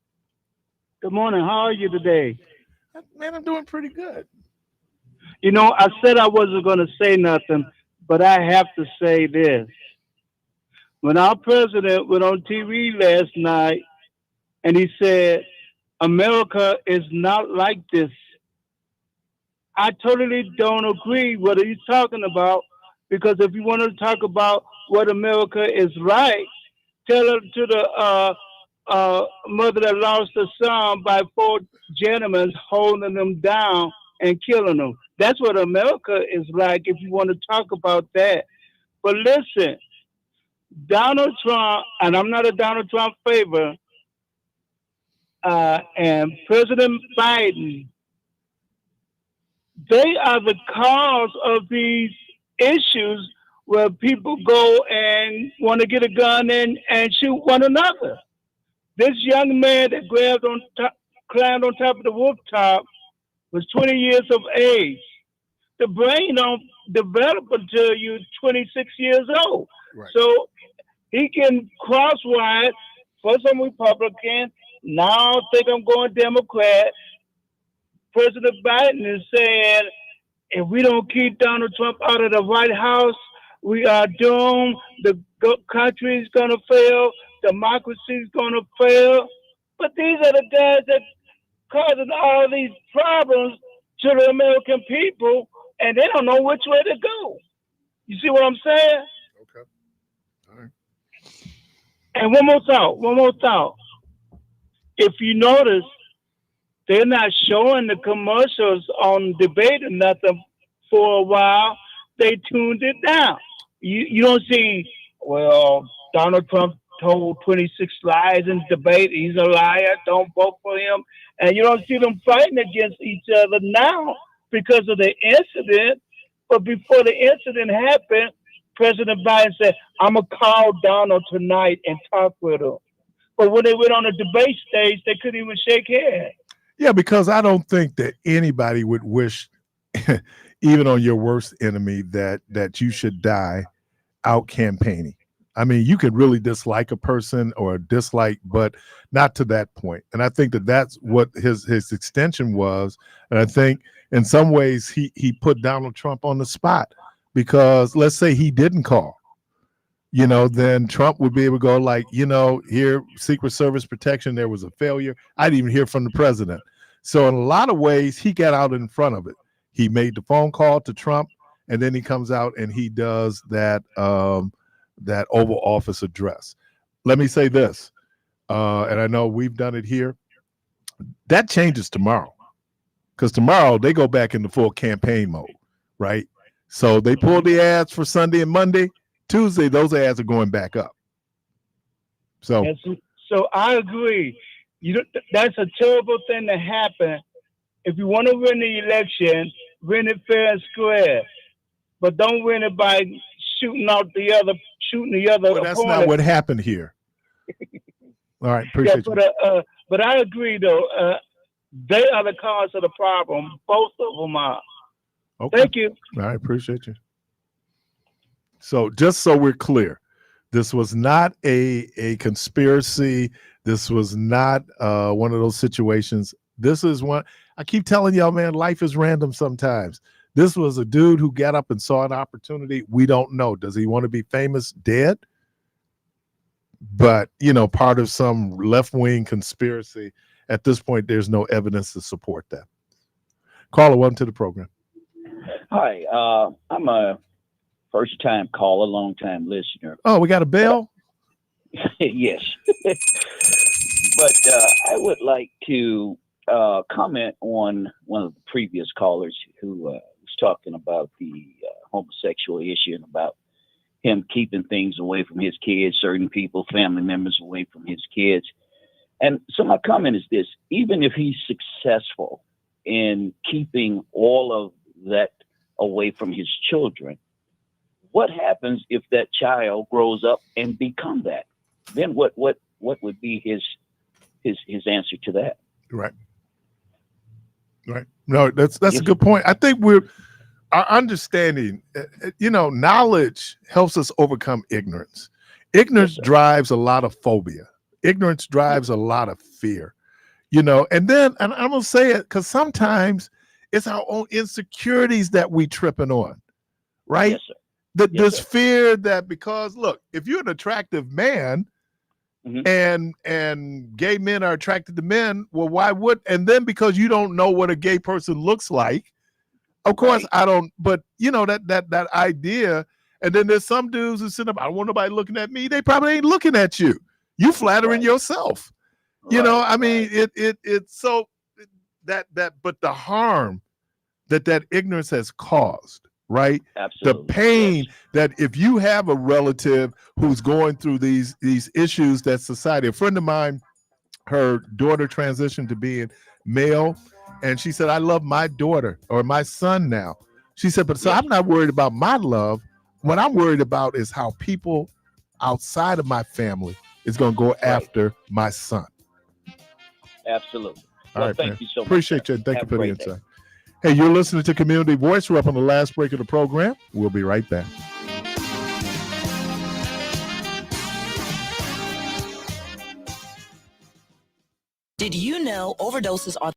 Good morning. How are you today? Man, I'm doing pretty good. You know, I said I wasn't going to say nothing, but I have to say this. When our president went on TV last night and he said, America is not like this, I totally don't agree what he's talking about, because if you want to talk about what America is right, tell it to the mother that lost her son by 4 gentlemen holding them down and killing them. That's what America is like if you want to talk about that. But listen, Donald Trump, and I'm not a Donald Trump favor, and President Biden, they are the cause of these issues where people go and want to get a gun and shoot one another. This young man that climbed on top of the rooftop was 20 years of age. The brain don't develop until you're 26 years old. Right. So he can crosswise for some Republican. Now I think I'm going Democrat. President Biden is saying, if we don't keep Donald Trump out of the White House, we are doomed. The country is going to fail. Democracy is going to fail. But these are the guys that causing all these problems to the American people, and they don't know which way to go. You see what I'm saying? Okay. All right. And one more thought. If you notice, they're not showing the commercials on debate or nothing for a while. They tuned it down. You don't see, well, Donald Trump told 26 lies in debate. He's a liar. Don't vote for him. And you don't see them fighting against each other now because of the incident. But before the incident happened, President Biden said, I'm going to call Donald tonight and talk with him. But when they went on the debate stage, they couldn't even shake hands. Yeah, because I don't think that anybody would wish, even on your worst enemy, that you should die out campaigning. I mean, you could really dislike a person or dislike, but not to that point. And I think that that's what his extension was. And I think in some ways he put Donald Trump on the spot, because let's say he didn't call, then Trump would be able to go like, here, Secret Service protection, there was a failure. I didn't even hear from the president. So in a lot of ways, he got out in front of it. He made the phone call to Trump, and then he comes out and he does that Oval Office address. Let me say this, and I know we've done it here. That changes tomorrow, because tomorrow they go back into full campaign mode, right? So they pull the ads for Sunday and Monday. Tuesday, those ads are going back up. So I agree. That's a terrible thing to happen. If you want to win the election, win it fair and square, but don't win it by shooting the other. Well, that's not what happened here. All right, appreciate you. But I agree though. They are the cause of the problem. Both of them are. Okay. Thank you. All right, appreciate you. So just so we're clear, this was not a conspiracy. This was not one of those situations. This is one, I keep telling y'all, man, life is random sometimes. This was a dude who got up and saw an opportunity. We don't know. Does he want to be famous? Dead? But, part of some left-wing conspiracy. At this point, there's no evidence to support that. Caller, welcome to the program. Hi, I'm a first-time caller, long-time listener. Oh, we got a bell? Yes. But I would like to comment on one of the previous callers who was talking about the homosexual issue and about him keeping things away from his kids, certain people, family members away from his kids. And so my comment is this: even if he's successful in keeping all of that away from his children, what happens if that child grows up and become that? Then what would be his answer to that? Right. No, that's a good point. I think our understanding, knowledge helps us overcome ignorance. Ignorance drives a lot of phobia. Ignorance drives a lot of fear, and I'm going to say it because sometimes it's our own insecurities that we tripping on, right? Yes, sir. This fear that, because look, if you're an attractive man, and gay men are attracted to men, well, why would? And then because you don't know what a gay person looks like, of course I don't. But that idea, and then there's some dudes who sit up. I don't want nobody looking at me. They probably ain't looking at you. You flattering yourself. I mean, it's so that. But the harm that ignorance has caused. Right. Absolutely. The pain that if you have a relative who's going through these issues that society, a friend of mine, her daughter transitioned to being male, and she said, I love my daughter or my son now. She said, but so I'm not worried about my love. What I'm worried about is how people outside of my family is going to go after my son. Absolutely. All right, thank man. you so much. Appreciate you. Thank you for the insight. Hey, you're listening to Community Voice. We're up on the last break of the program. We'll be right back. Did you know overdoses are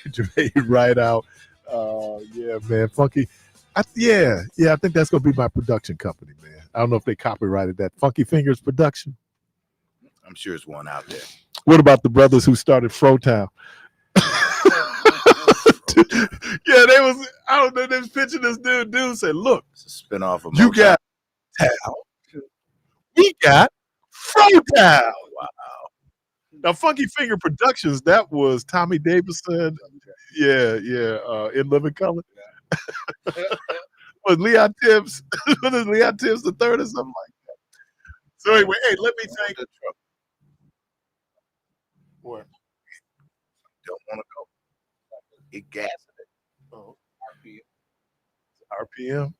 Jermaine Rideout. Yeah, man, Funky. I think that's gonna be my production company, man. I don't know if they copyrighted that. Funky Fingers Production. I'm sure there's one out there. What about the brothers who started Frotown? Yeah, they was. I don't know. They was pitching this dude said, "Look, It's a spinoff of you Motown. got Town, we got Frotown." Wow. Now, Funky Finger Productions. That was Tommy Davidson. Yeah, in Living Color. Was Leon Tibbs? Was Leon Tibbs the third or something like that? So anyway, hey, let me thank. What? Don't want to go. It gassing it. Oh, RPM.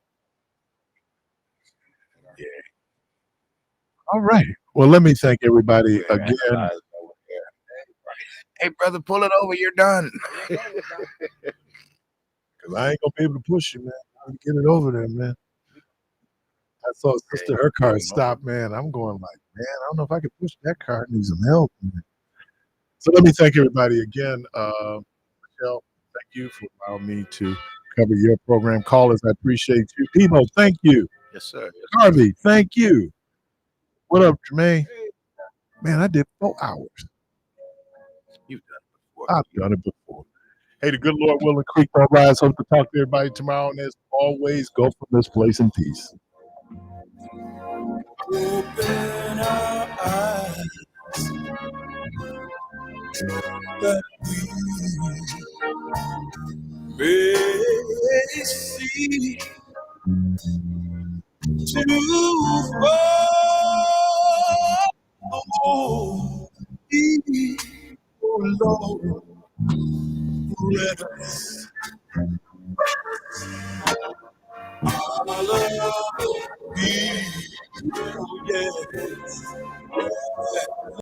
Yeah. All right. Well, let me thank everybody again. Hey, brother, pull it over. You're done. Because I ain't gonna be able to push you, man. I'm gonna get it over there, man. I saw Sister her car stop, man. I'm going like, man, I don't know if I can push that car. It needs some help, man. So let me thank everybody again. Michelle, thank you for allowing me to cover your program. Callers, I appreciate you. Emo, thank you. Yes, sir. Harvey, thank you. What up, Jermaine? Man, I did 4 hours. You've done it before. I've done it before. Hey, the good Lord willing, Creek don't rise. Hope to talk to everybody tomorrow. And as always, go from this place in peace. Open our eyes that we may see too far. Oh Lord, let us follow thee. Oh yes.